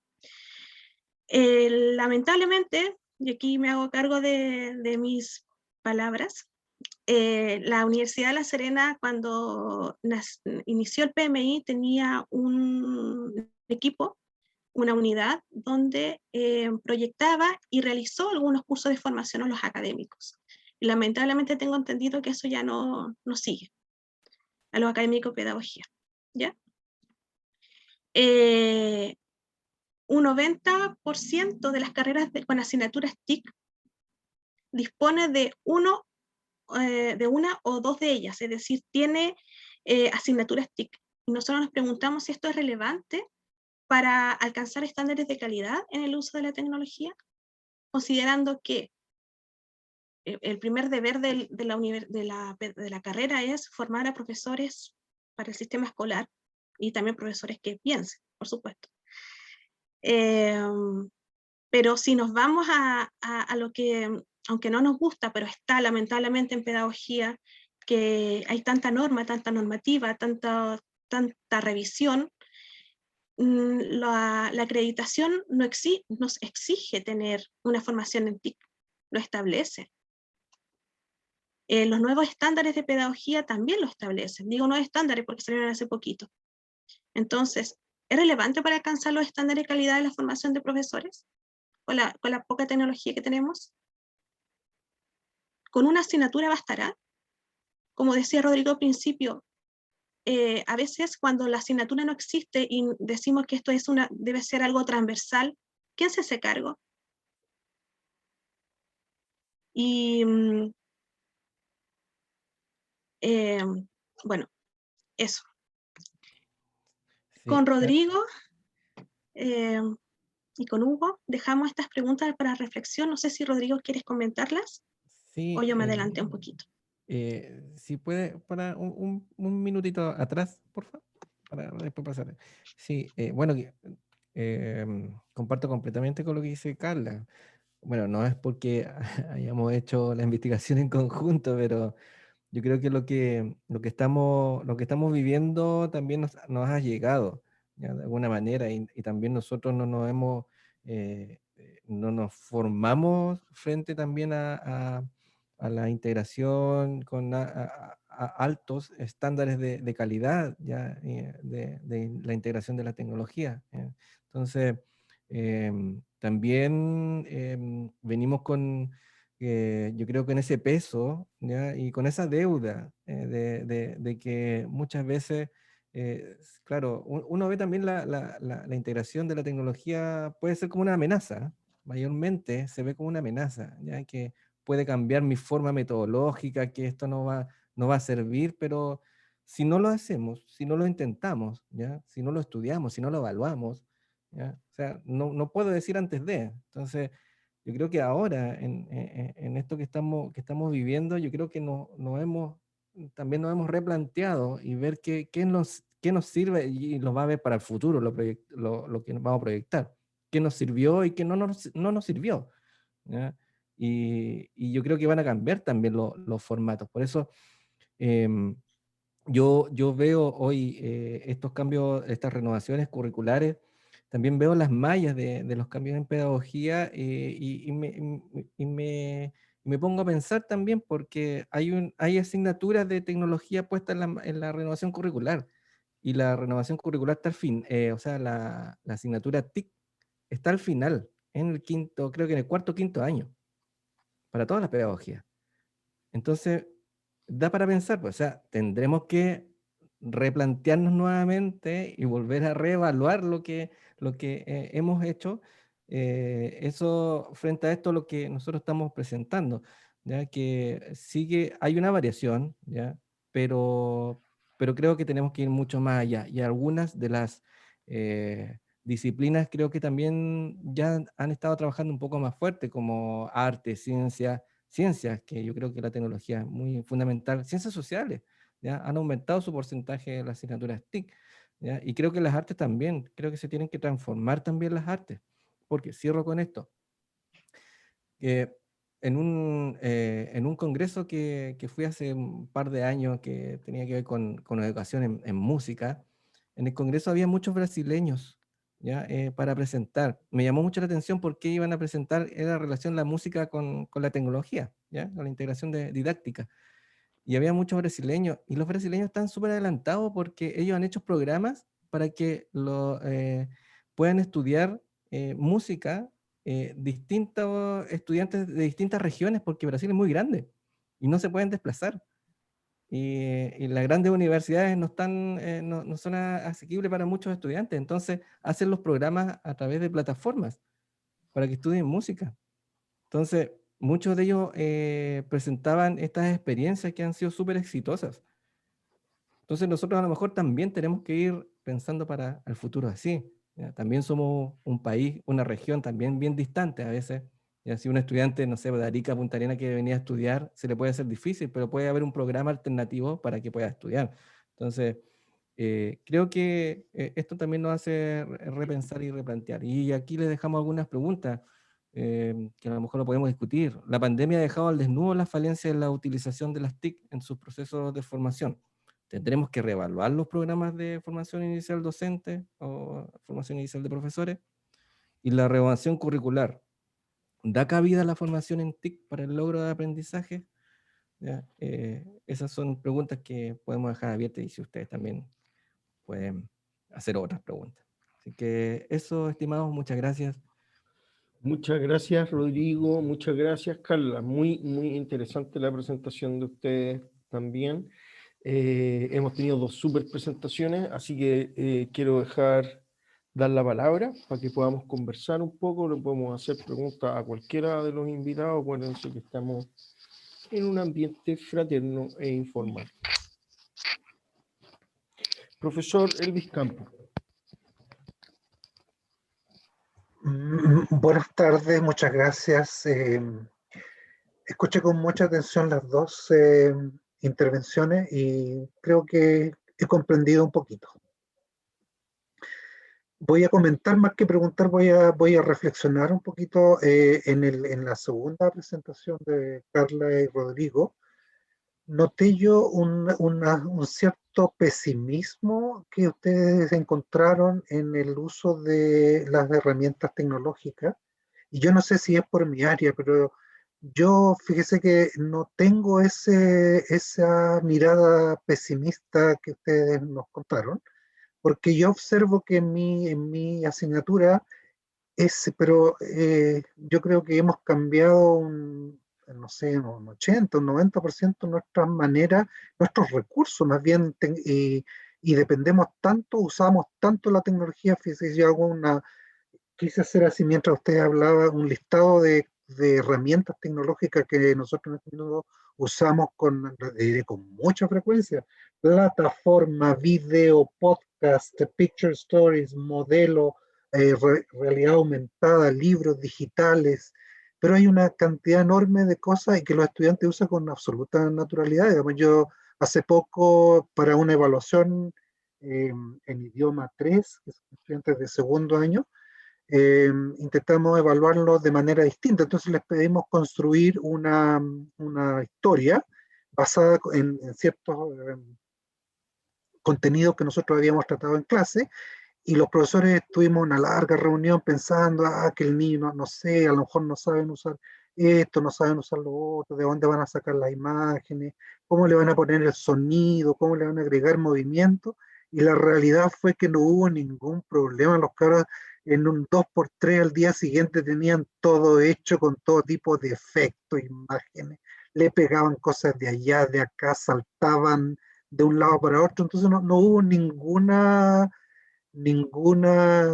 Lamentablemente, y aquí me hago cargo de mis palabras, la Universidad de La Serena, cuando inició el PMI, tenía un equipo, una unidad, donde proyectaba y realizó algunos cursos de formación a los académicos. Y lamentablemente tengo entendido que eso ya no sigue, a los académicos de pedagogía, ¿ya? Un 90% de las carreras con asignaturas TIC dispone de una o dos de ellas, es decir, tiene asignaturas TIC. Y nosotros nos preguntamos si esto es relevante para alcanzar estándares de calidad en el uso de la tecnología, considerando que el primer deber de la carrera es formar a profesores para el sistema escolar y también profesores que piensen, por supuesto. Pero si nos vamos a lo que, aunque no nos gusta, pero está lamentablemente en pedagogía, que hay tanta norma, tanta normativa, tanta revisión, la acreditación nos exige tener una formación en TIC, lo establece. Los nuevos estándares de pedagogía también lo establecen. Digo nuevos estándares porque salieron hace poquito. Entonces, ¿es relevante para alcanzar los estándares de calidad de la formación de profesores? Con la poca tecnología que tenemos. ¿Con una asignatura bastará? Como decía Rodrigo al principio, a veces cuando la asignatura no existe y decimos que esto debe ser algo transversal, ¿quién se hace cargo? Y bueno, eso. Sí, Con Rodrigo y con Hugo dejamos estas preguntas para reflexión. No sé si Rodrigo quieres comentarlas o sí, yo me adelanté un poquito. si puede, para un minutito atrás, por favor, para después pasar. Sí, bueno, comparto completamente con lo que dice Carla. Bueno, no es porque hayamos hecho la investigación en conjunto, pero yo creo que lo que estamos viviendo también nos ha llegado, ¿ya? De alguna manera, y también nosotros no nos formamos frente también a la integración con a altos estándares de calidad, ¿ya? De la integración de la tecnología, ¿ya? Entonces, también venimos con yo creo que en ese peso, ¿ya? Y con esa deuda de que muchas veces, claro, uno ve también la integración de la tecnología puede ser como una amenaza, mayormente se ve como una amenaza, ¿ya? Que puede cambiar mi forma metodológica, que esto no va a servir, pero si no lo hacemos, si no lo intentamos, ¿ya? Si no lo estudiamos, si no lo evaluamos, ¿ya? O sea, no puedo decir antes de. Entonces, yo creo que ahora, en esto que estamos viviendo, yo creo que también nos hemos replanteado y ver qué nos sirve, y lo va a ver para el futuro, lo que vamos a proyectar, qué nos sirvió y qué no nos sirvió, ¿ya? Y yo creo que van a cambiar también los formatos. Por eso yo veo hoy estos cambios, estas renovaciones curriculares, también veo las mallas de los cambios en pedagogía, y me pongo a pensar también porque hay asignaturas de tecnología puestas en la renovación curricular, y la renovación curricular está al fin, o sea, la asignatura TIC está al final, en el quinto, creo que en el cuarto o quinto año, para todas las pedagogías. Entonces, da para pensar, pues, o sea, tendremos que replantearnos nuevamente y volver a reevaluar lo que hemos hecho. Eso, frente a esto, lo que nosotros estamos presentando, ya que hay una variación, ya, pero creo que tenemos que ir mucho más allá. Y algunas de las disciplinas creo que también ya han estado trabajando un poco más fuerte, como arte, ciencias, que yo creo que la tecnología es muy fundamental, ciencias sociales, ¿ya? Han aumentado su porcentaje de las asignaturas TIC, ¿ya? Y creo que las artes también, creo que se tienen que transformar también las artes, porque cierro con esto, que en un congreso que fui hace un par de años que tenía que ver con educación en música, en el congreso había muchos brasileños, ¿ya? Para presentar. Me llamó mucho la atención porque iban a presentar la relación de la música con la tecnología, ¿ya? Con la integración didáctica. Y había muchos brasileños, y los brasileños están súper adelantados porque ellos han hecho programas para que puedan estudiar música distintos estudiantes de distintas regiones, porque Brasil es muy grande y no se pueden desplazar. Y las grandes universidades no son asequibles para muchos estudiantes, entonces hacen los programas a través de plataformas para que estudien música. Entonces, muchos de ellos presentaban estas experiencias que han sido súper exitosas. Entonces, nosotros a lo mejor también tenemos que ir pensando para el futuro así, ¿ya? También somos un país, una región también bien distante a veces. Ya, si un estudiante, no sé, de Arica, Punta Arenas, que venía a estudiar, se le puede hacer difícil, pero puede haber un programa alternativo para que pueda estudiar. Entonces, creo que esto también nos hace repensar y replantear. Y aquí les dejamos algunas preguntas que a lo mejor lo podemos discutir. La pandemia ha dejado al desnudo las falencias de la utilización de las TIC en sus procesos de formación. ¿Tendremos que reevaluar los programas de formación inicial docente o formación inicial de profesores? Y la renovación curricular, ¿da cabida a la formación en TIC para el logro de aprendizaje? ¿Ya? Esas son preguntas que podemos dejar abiertas, y si ustedes también pueden hacer otras preguntas. Así que eso, estimados, muchas gracias. Muchas gracias, Rodrigo. Muchas gracias, Carla. Muy, muy interesante la presentación de ustedes también. Hemos tenido dos súper presentaciones, así que quiero dar la palabra para que podamos conversar un poco. Le podemos hacer preguntas a cualquiera de los invitados. Acuérdense que estamos en un ambiente fraterno e informal. Profesor Elvis Campos. Buenas tardes, muchas gracias. Escuché con mucha atención las dos intervenciones y creo que he comprendido un poquito. Voy a comentar más que preguntar, voy a reflexionar un poquito en la segunda presentación de Carla y Rodrigo. Noté yo un cierto pesimismo que ustedes encontraron en el uso de las herramientas tecnológicas. Y yo no sé si es por mi área, pero yo fíjese que no tengo esa mirada pesimista que ustedes nos contaron, porque yo observo que en mi asignatura pero yo creo que hemos cambiado no sé, un 80, un 90% nuestras maneras, nuestros recursos más bien, y dependemos tanto, usamos tanto la tecnología. Fíjese, yo quise hacer así mientras usted hablaba, un listado de herramientas tecnológicas que nosotros en este minuto usamos con mucha frecuencia: plataforma, video, podcast, picture stories, modelo, realidad aumentada, libros digitales, pero hay una cantidad enorme de cosas y que los estudiantes usan con absoluta naturalidad. Digamos, yo hace poco, para una evaluación en idioma 3, que son estudiantes de segundo año, intentamos evaluarlo de manera distinta. Entonces les pedimos construir una historia basada en ciertos contenidos que nosotros habíamos tratado en clase, y los profesores tuvimos una larga reunión pensando, que el niño, no sé, a lo mejor no saben usar esto, no saben usar lo otro, de dónde van a sacar las imágenes, cómo le van a poner el sonido, cómo le van a agregar movimiento, y la realidad fue que no hubo ningún problema. Los cabros en un 2x3 al día siguiente tenían todo hecho con todo tipo de efectos, imágenes, le pegaban cosas de allá, de acá, saltaban de un lado para otro, entonces no hubo ninguna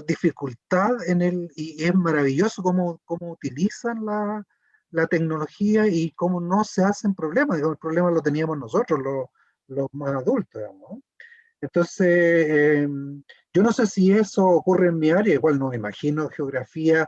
dificultad en y es maravilloso cómo utilizan la tecnología y cómo no se hacen problemas. Digamos, el problema lo teníamos nosotros, los más adultos, digamos, ¿no? Entonces, yo no sé si eso ocurre en mi área, igual no me imagino geografía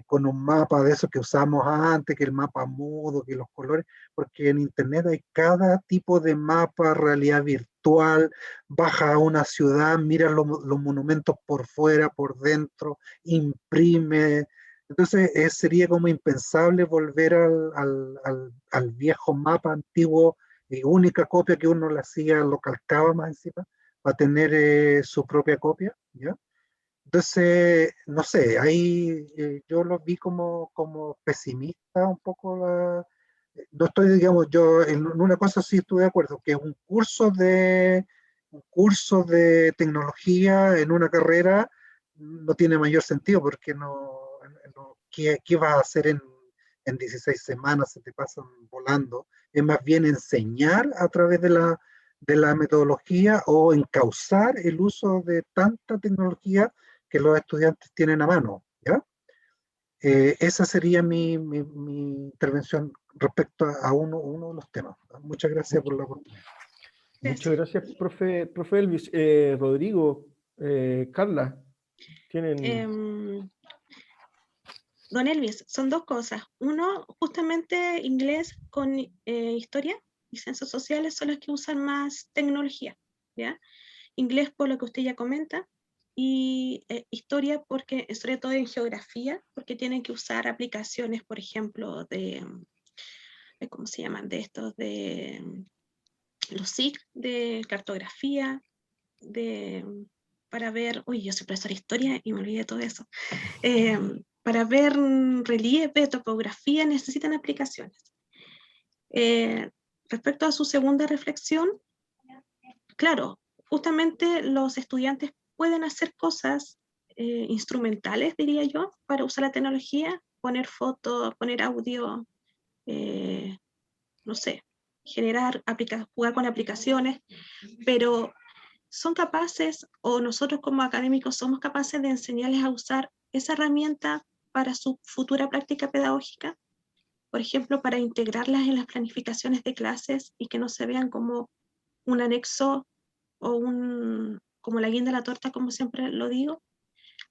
con un mapa de esos que usamos antes, que el mapa mudo, que los colores, porque en internet hay cada tipo de mapa, realidad virtual, baja a una ciudad, mira los monumentos por fuera, por dentro, imprime. Entonces, sería como impensable volver al viejo mapa antiguo, y única copia que uno le hacía, lo calcaba más encima va a tener su propia copia, ¿ya? Entonces, no sé, ahí yo lo vi como pesimista un poco. No estoy, digamos, yo en una cosa sí estuve de acuerdo, que un curso de tecnología en una carrera no tiene mayor sentido, porque ¿qué vas a hacer en 16 semanas? Se te pasan volando. Es más bien enseñar a través de la metodología o encauzar el uso de tanta tecnología que los estudiantes tienen a mano, ¿ya? Esa sería mi intervención respecto a uno de los temas. Muchas gracias por la oportunidad. Muchas gracias, profe Elvis. Rodrigo, Carla, tienen... Don Elvis, son dos cosas. Uno, justamente inglés con historia y ciencias sociales son los que usan más tecnología, ¿ya? Inglés por lo que usted ya comenta, y historia porque, sobre todo en geografía, porque tienen que usar aplicaciones, por ejemplo, ¿cómo se llaman? De estos, de los SIG, de cartografía, para ver, uy, yo soy profesora de historia y me olvidé de todo eso. Para ver relieve, topografía, necesitan aplicaciones. Respecto a su segunda reflexión, claro, justamente los estudiantes pueden hacer cosas instrumentales, diría yo, para usar la tecnología, poner fotos, poner audio, no sé, jugar con aplicaciones, pero son capaces, o nosotros como académicos somos capaces de enseñarles a usar esa herramienta para su futura práctica pedagógica, por ejemplo, para integrarlas en las planificaciones de clases y que no se vean como un anexo o como la guinda de la torta, como siempre lo digo.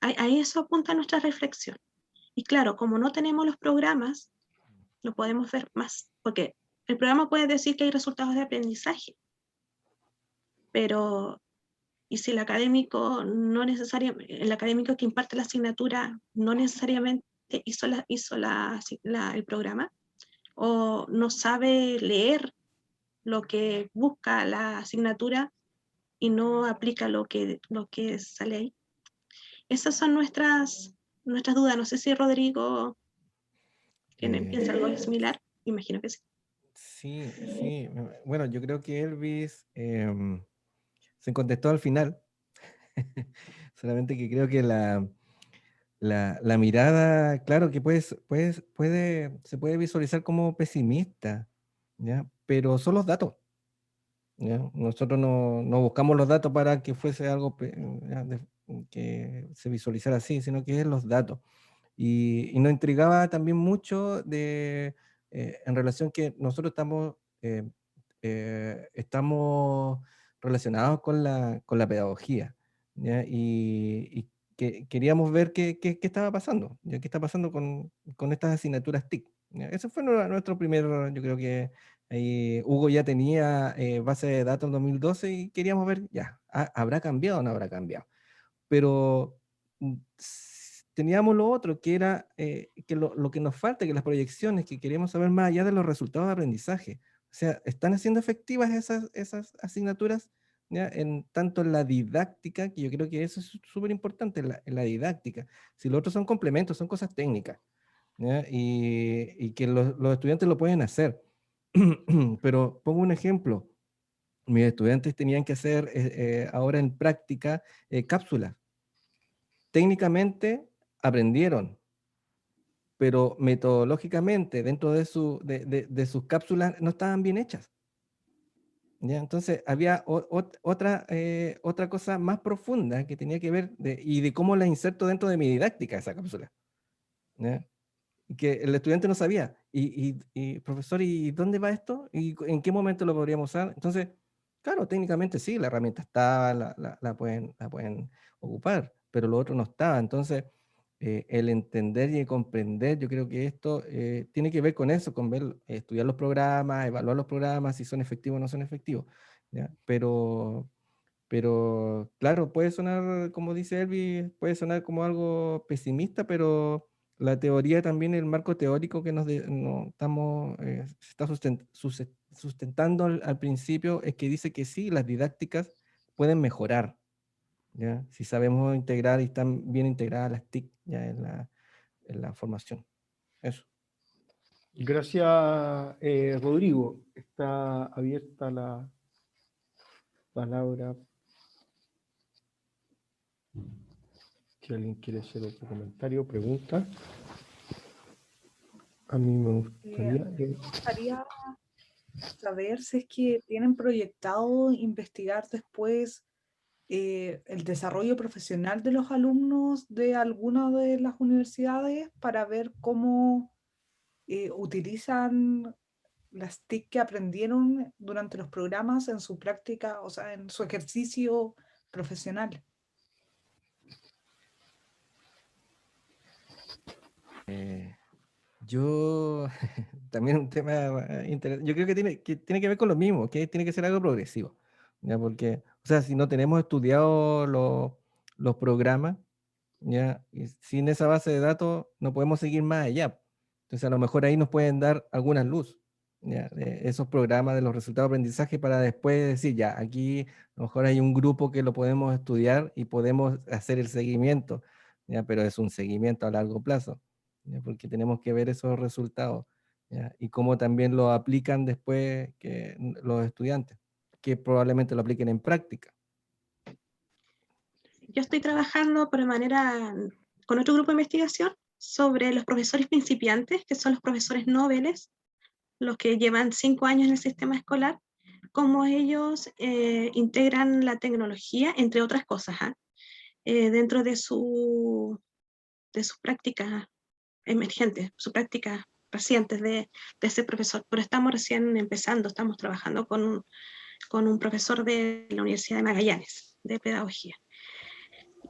A eso apunta nuestra reflexión. Y claro, como no tenemos los programas, no podemos ver más, porque el programa puede decir que hay resultados de aprendizaje, pero y si el académico no necesariamente, el académico que imparte la asignatura no necesariamente hizo el programa, o no sabe leer lo que busca la asignatura y no aplica lo que sale ahí. Esas son nuestras dudas. No sé si Rodrigo piensa algo similar. Imagino que sí. Sí, sí. Bueno, yo creo que Elvis se contestó al final. Solamente que creo que la mirada, claro que se puede visualizar como pesimista, ¿ya? Pero son los datos, ¿ya? Nosotros no buscamos los datos para que fuese algo ¿ya? Que se visualizara así, sino que es los datos. Y nos intrigaba también mucho en relación que nosotros estamos relacionados con la pedagogía, ¿ya? Y que queríamos ver qué estaba pasando, ya qué está pasando con estas asignaturas TIC. ¿Ya? Ese fue nuestro primer, yo creo que ahí Hugo ya tenía base de datos en 2012 y queríamos ver, ya, ¿habrá cambiado o no habrá cambiado? Pero teníamos lo otro, que era que lo que nos falta, que las proyecciones, que queríamos saber más allá de los resultados de aprendizaje. O sea, ¿están haciendo efectivas esas asignaturas? ¿Ya? Tanto en la didáctica, que yo creo que eso es súper importante, en la didáctica. Si los otros son complementos, son cosas técnicas, ¿ya? Y que los estudiantes lo pueden hacer. Pero pongo un ejemplo. Mis estudiantes tenían que hacer ahora en práctica cápsulas. Técnicamente aprendieron, pero metodológicamente dentro de sus cápsulas no estaban bien hechas. ¿Ya? Entonces había otra cosa más profunda que tenía que ver y de cómo la inserto dentro de mi didáctica esa cápsula. ¿Ya? Y que el estudiante no sabía, profesor, ¿y dónde va esto? ¿Y en qué momento lo podríamos usar? Entonces, claro, técnicamente sí, la herramienta estaba, la pueden ocupar, pero lo otro no estaba. Entonces, el entender y el comprender, yo creo que esto tiene que ver con eso, con ver, estudiar los programas, evaluar los programas, si son efectivos o no son efectivos. ¿Ya? Pero claro, puede sonar, como dice Elvi, puede sonar como algo pesimista, pero la teoría también, el marco teórico que se está sustentando al principio, es que dice que sí, las didácticas pueden mejorar, ¿ya? Si sabemos integrar y están bien integradas las TIC ya en la formación. Eso. Gracias, Rodrigo. Está abierta la palabra. Si alguien quiere hacer otro comentario, pregunta. A mí me gustaría saber si es que tienen proyectado investigar después el desarrollo profesional de los alumnos de alguna de las universidades para ver cómo utilizan las TIC que aprendieron durante los programas en su práctica, o sea, en su ejercicio profesional. Yo, también un tema interesante, yo creo que tiene que ver con lo mismo, que tiene que ser algo progresivo, ¿ya? Porque, o sea, si no tenemos estudiado los programas, ¿ya? Y sin esa base de datos no podemos seguir más allá. Entonces, a lo mejor ahí nos pueden dar alguna luz, ¿ya? De esos programas, de los resultados de aprendizaje, para después decir, ya, aquí a lo mejor hay un grupo que lo podemos estudiar y podemos hacer el seguimiento, ¿ya? Pero es un seguimiento a largo plazo, ¿ya? Porque tenemos que ver esos resultados, ¿ya? Y cómo también lo aplican después los estudiantes, que probablemente lo apliquen en práctica. Yo estoy trabajando con otro grupo de investigación sobre los profesores principiantes, que son los profesores noveles, los que llevan 5 años en el sistema escolar, cómo ellos integran la tecnología, entre otras cosas, dentro de sus prácticas emergentes, sus prácticas recientes de ser profesor. Pero estamos recién empezando, estamos trabajando con un profesor de la Universidad de Magallanes, de pedagogía.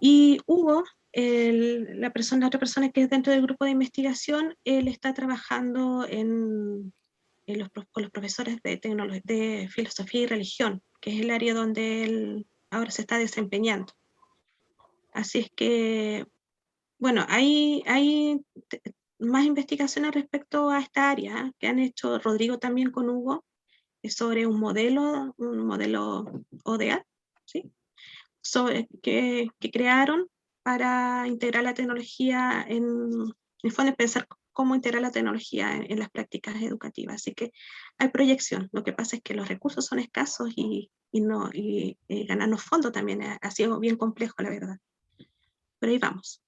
Y Hugo, la otra persona que es dentro del grupo de investigación, él está trabajando con los profesores de filosofía y religión, que es el área donde él ahora se está desempeñando. Así es que, bueno, hay más investigaciones respecto a esta área que han hecho Rodrigo también con Hugo, sobre un modelo ODA, ¿sí? Que crearon para integrar la tecnología en el fondo, pensar cómo integrar la tecnología en las prácticas educativas. Así que hay proyección. Lo que pasa es que los recursos son escasos y ganarnos fondos también ha sido bien complejo, la verdad. Pero ahí vamos.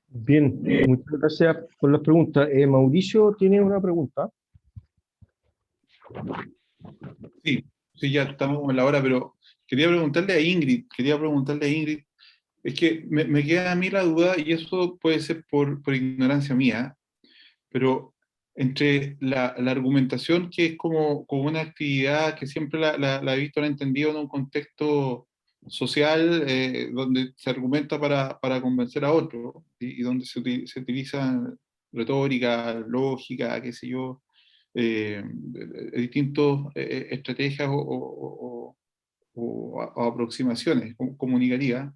Bien, muchas gracias por las preguntas. Mauricio tiene una pregunta. Sí, ya estamos en la hora, pero quería preguntarle a Ingrid, es que me queda a mí la duda, y eso puede ser por ignorancia mía, pero entre la argumentación, que es como una actividad que siempre la he visto, la he entendido en un contexto social donde se argumenta para convencer a otro y donde se utiliza retórica, lógica, qué sé yo, distintas estrategias o aproximaciones comunicativas,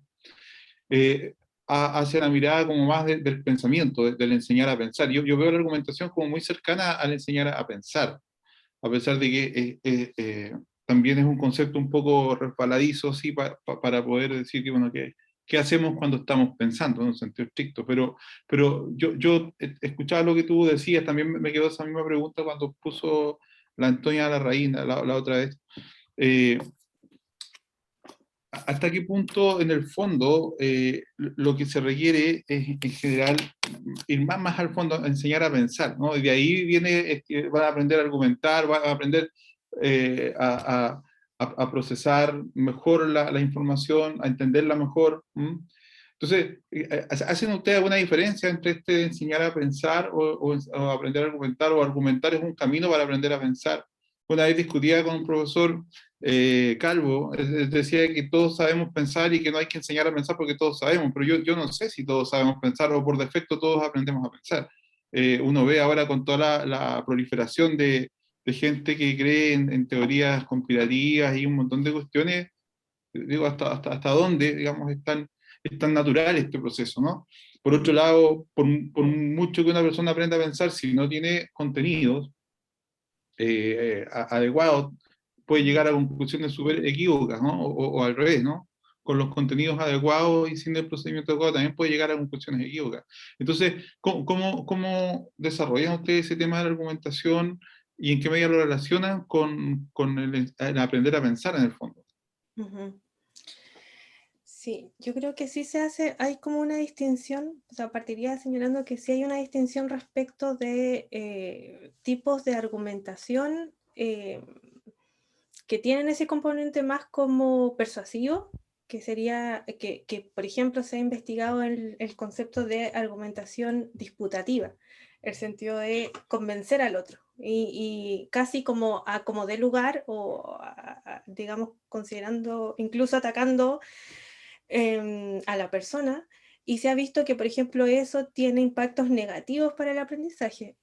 hacia la mirada como más del pensamiento, del enseñar a pensar. Yo veo la argumentación como muy cercana al enseñar a pensar, a pesar de que también es un concepto un poco resbaladizo, sí, para poder decir que, bueno, ¿qué hacemos cuando estamos pensando, en un sentido estricto? Pero yo escuchaba lo que tú decías, también me quedó esa misma pregunta cuando puso la Antonia Larraín la otra vez. ¿Hasta qué punto, en el fondo, lo que se requiere es, en general, ir más al fondo, enseñar a pensar, ¿no? Y de ahí viene, van a aprender a argumentar, van a aprender a procesar mejor la información, a entenderla mejor. Entonces, ¿hacen ustedes alguna diferencia entre este enseñar a pensar o aprender a argumentar, o argumentar es un camino para aprender a pensar? Una vez discutía con un profesor Calvo, él decía que todos sabemos pensar y que no hay que enseñar a pensar porque todos sabemos, pero yo no sé si todos sabemos pensar o por defecto todos aprendemos a pensar. Uno ve ahora con toda la proliferación de gente que cree en teorías conspirativas y un montón de cuestiones, digo, hasta dónde, digamos, es tan natural este proceso, ¿no? Por otro lado, por mucho que una persona aprenda a pensar, si no tiene contenidos adecuados, puede llegar a conclusiones súper equívocas, ¿no? O al revés, ¿no? Con los contenidos adecuados y sin el procedimiento adecuado también puede llegar a conclusiones equívocas. Entonces, ¿cómo desarrollan ustedes ese tema de la argumentación y en qué medida lo relacionan con el aprender a pensar en el fondo? Ujú. Sí, yo creo que sí se hace, hay como una distinción, o sea, partiría señalando que sí hay una distinción respecto de tipos de argumentación que tienen ese componente más como persuasivo, que sería, que por ejemplo se ha investigado el concepto de argumentación disputativa, el sentido de convencer al otro, y casi como a como dé lugar, o digamos, considerando, incluso atacando a la persona, y se ha visto que, por ejemplo, eso tiene impactos negativos para el aprendizaje,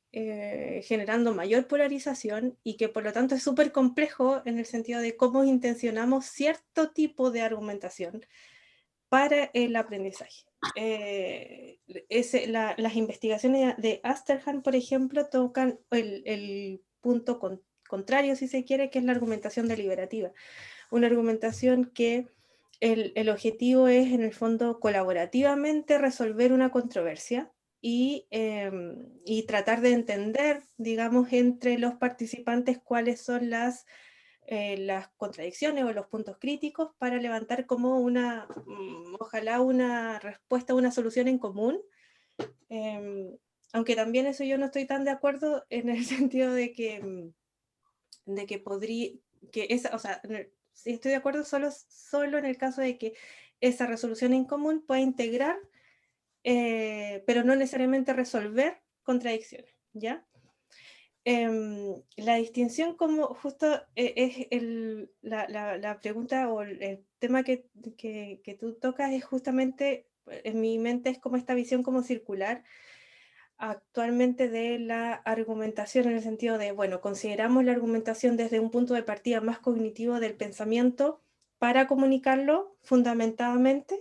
generando mayor polarización, y que por lo tanto es súper complejo en el sentido de cómo intencionamos cierto tipo de argumentación para el aprendizaje. Las investigaciones de Asterhan, por ejemplo, tocan el punto contrario, si se quiere, que es la argumentación deliberativa. Una argumentación que el objetivo es, en el fondo, colaborativamente resolver una controversia y tratar de entender, digamos, entre los participantes cuáles son las contradicciones o los puntos críticos para levantar como ojalá una respuesta, una solución en común. Aunque también eso yo no estoy tan de acuerdo en el sentido de que podría, que esa, o sea, sí estoy de acuerdo solo en el caso de que esa resolución en común pueda integrar, pero no necesariamente resolver contradicciones, ¿ya? La distinción, como justo es la pregunta o el tema que tú tocas, es justamente, en mi mente es como esta visión como circular actualmente de la argumentación, en el sentido de, bueno, consideramos la argumentación desde un punto de partida más cognitivo del pensamiento para comunicarlo fundamentadamente,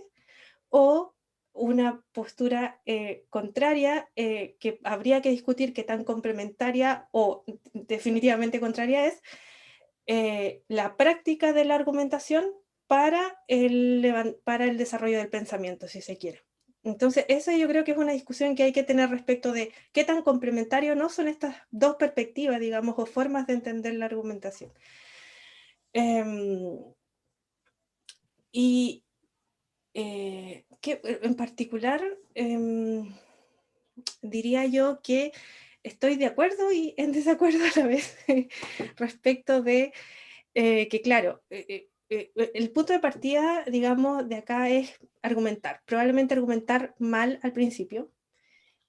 o una postura contraria, que habría que discutir qué tan complementaria o definitivamente contraria es la práctica de la argumentación para el desarrollo del pensamiento, si se quiere. Entonces, esa yo creo que es una discusión que hay que tener respecto de qué tan complementario no son estas dos perspectivas, digamos, o formas de entender la argumentación. Y que en particular diría yo que estoy de acuerdo y en desacuerdo a la vez respecto de que, claro, el punto de partida, digamos, de acá es argumentar, probablemente argumentar mal al principio,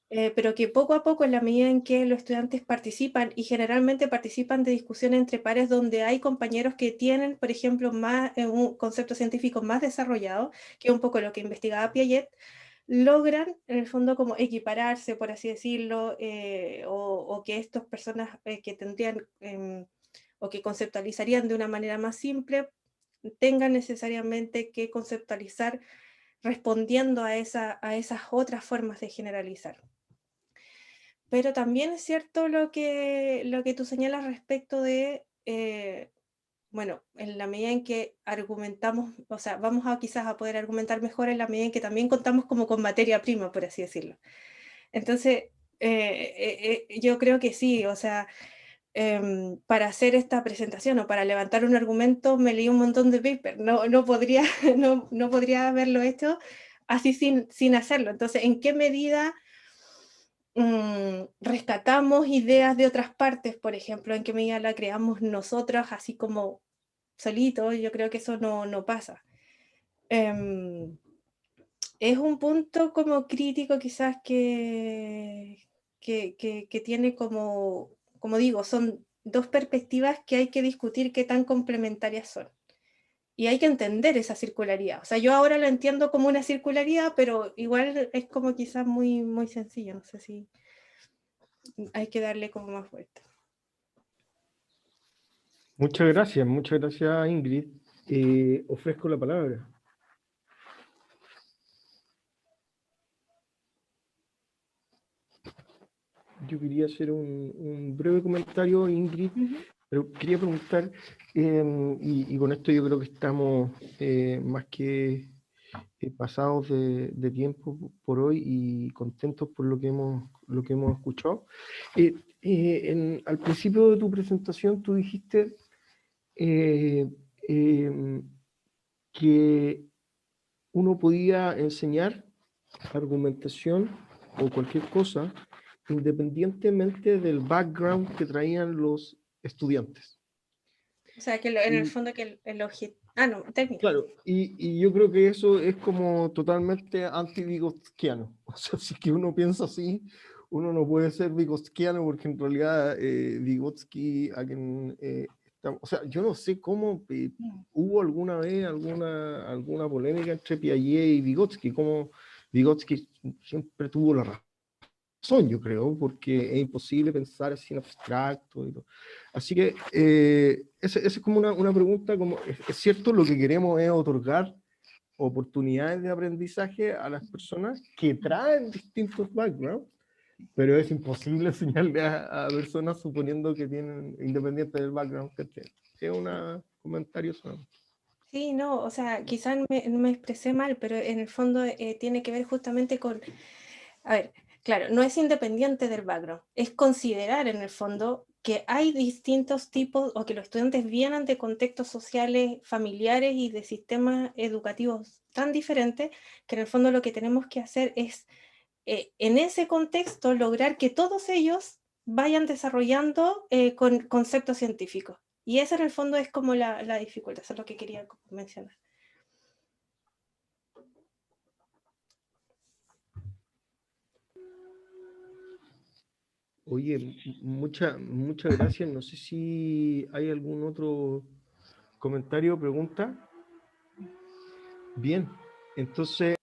pero que poco a poco, en la medida en que los estudiantes participan, y generalmente participan de discusiones entre pares donde hay compañeros que tienen, por ejemplo, más, un concepto científico más desarrollado, que es un poco lo que investigaba Piaget, logran en el fondo como equipararse, por así decirlo, o que estas personas que tendrían o que conceptualizarían de una manera más simple, tengan necesariamente que conceptualizar respondiendo a esas otras formas de generalizar. Pero también es cierto lo que tú señalas respecto de, bueno, en la medida en que argumentamos, o sea, vamos a quizás a poder argumentar mejor en la medida en que también contamos como con materia prima, por así decirlo. Entonces, yo creo que sí, o sea, para hacer esta presentación o para levantar un argumento me leí un montón de papers, no podría, no podría haberlo hecho así sin hacerlo. Entonces, ¿en qué medida rescatamos ideas de otras partes, por ejemplo? ¿En qué medida la creamos nosotros así como solitos? Yo creo que eso no pasa. Es un punto como crítico quizás que tiene como digo, son dos perspectivas que hay que discutir qué tan complementarias son. Y hay que entender esa circularidad. O sea, yo ahora lo entiendo como una circularidad, pero igual es como quizás muy sencillo. No sé si hay que darle como más vuelta. Muchas gracias Ingrid. Ofrezco la palabra. Yo quería hacer un breve comentario, Ingrid, pero quería preguntar, y con esto yo creo que estamos más que pasados de tiempo por hoy y contentos por lo que hemos escuchado. Al principio de tu presentación tú dijiste que uno podía enseñar argumentación o cualquier cosa independientemente del background que traían los estudiantes. O sea, que en el fondo que el objetivo... Ah, no, técnico. Claro, y yo creo que eso es como totalmente anti-vygotskiano. O sea, si que uno piensa así, uno no puede ser vygotskiano porque en realidad Vygotsky, o sea, yo no sé cómo hubo alguna vez alguna polémica entre Piaget y Vygotsky, como Vygotsky siempre tuvo la razón, yo creo, porque es imposible pensar así en abstracto y todo. Así que esa es como una pregunta, como, ¿es cierto lo que queremos es otorgar oportunidades de aprendizaje a las personas que traen distintos backgrounds, pero es imposible enseñarle a personas suponiendo que tienen, independiente del background que tienen? Es un comentario solamente. Sí, no, o sea, quizás me expresé mal, pero en el fondo tiene que ver justamente con, a ver, claro, no es independiente del background, es considerar en el fondo que hay distintos tipos o que los estudiantes vienen de contextos sociales, familiares y de sistemas educativos tan diferentes que en el fondo lo que tenemos que hacer es en ese contexto lograr que todos ellos vayan desarrollando con conceptos científicos. Y esa en el fondo es como la dificultad, eso es lo que quería mencionar. Oye, muchas gracias. No sé si hay algún otro comentario o pregunta. Bien, entonces,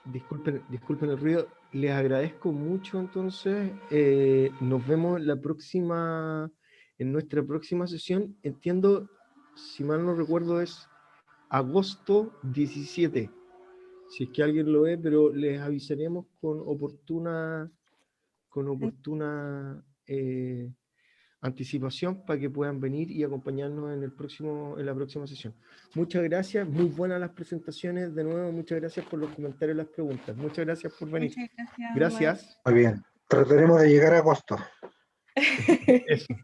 disculpen el ruido. Les agradezco mucho, entonces. Nos vemos en nuestra próxima sesión. Entiendo, si mal no recuerdo, es agosto 17. Si es que alguien lo ve, pero les avisaremos con oportuna anticipación para que puedan venir y acompañarnos en la próxima sesión. Muchas gracias, muy buenas las presentaciones. De nuevo, muchas gracias por los comentarios y las preguntas. Muchas gracias por venir. Muchas gracias. Gracias. Muy bien, trataremos de llegar a agosto. Eso.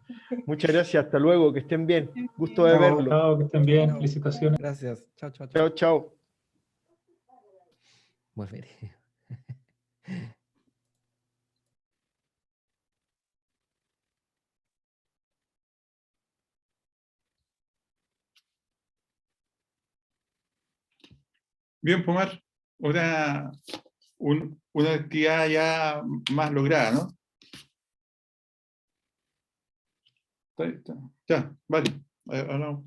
Muchas gracias, hasta luego, que estén bien. Gusto de Chao. verlo. Chao, que estén bien. Chao. Felicitaciones. Gracias. Chao, chao, Chao, chao. chao. Volveré. Bien, Pomar. Ahora una actividad ya más lograda, ¿no? Ya, vale. Hablamos.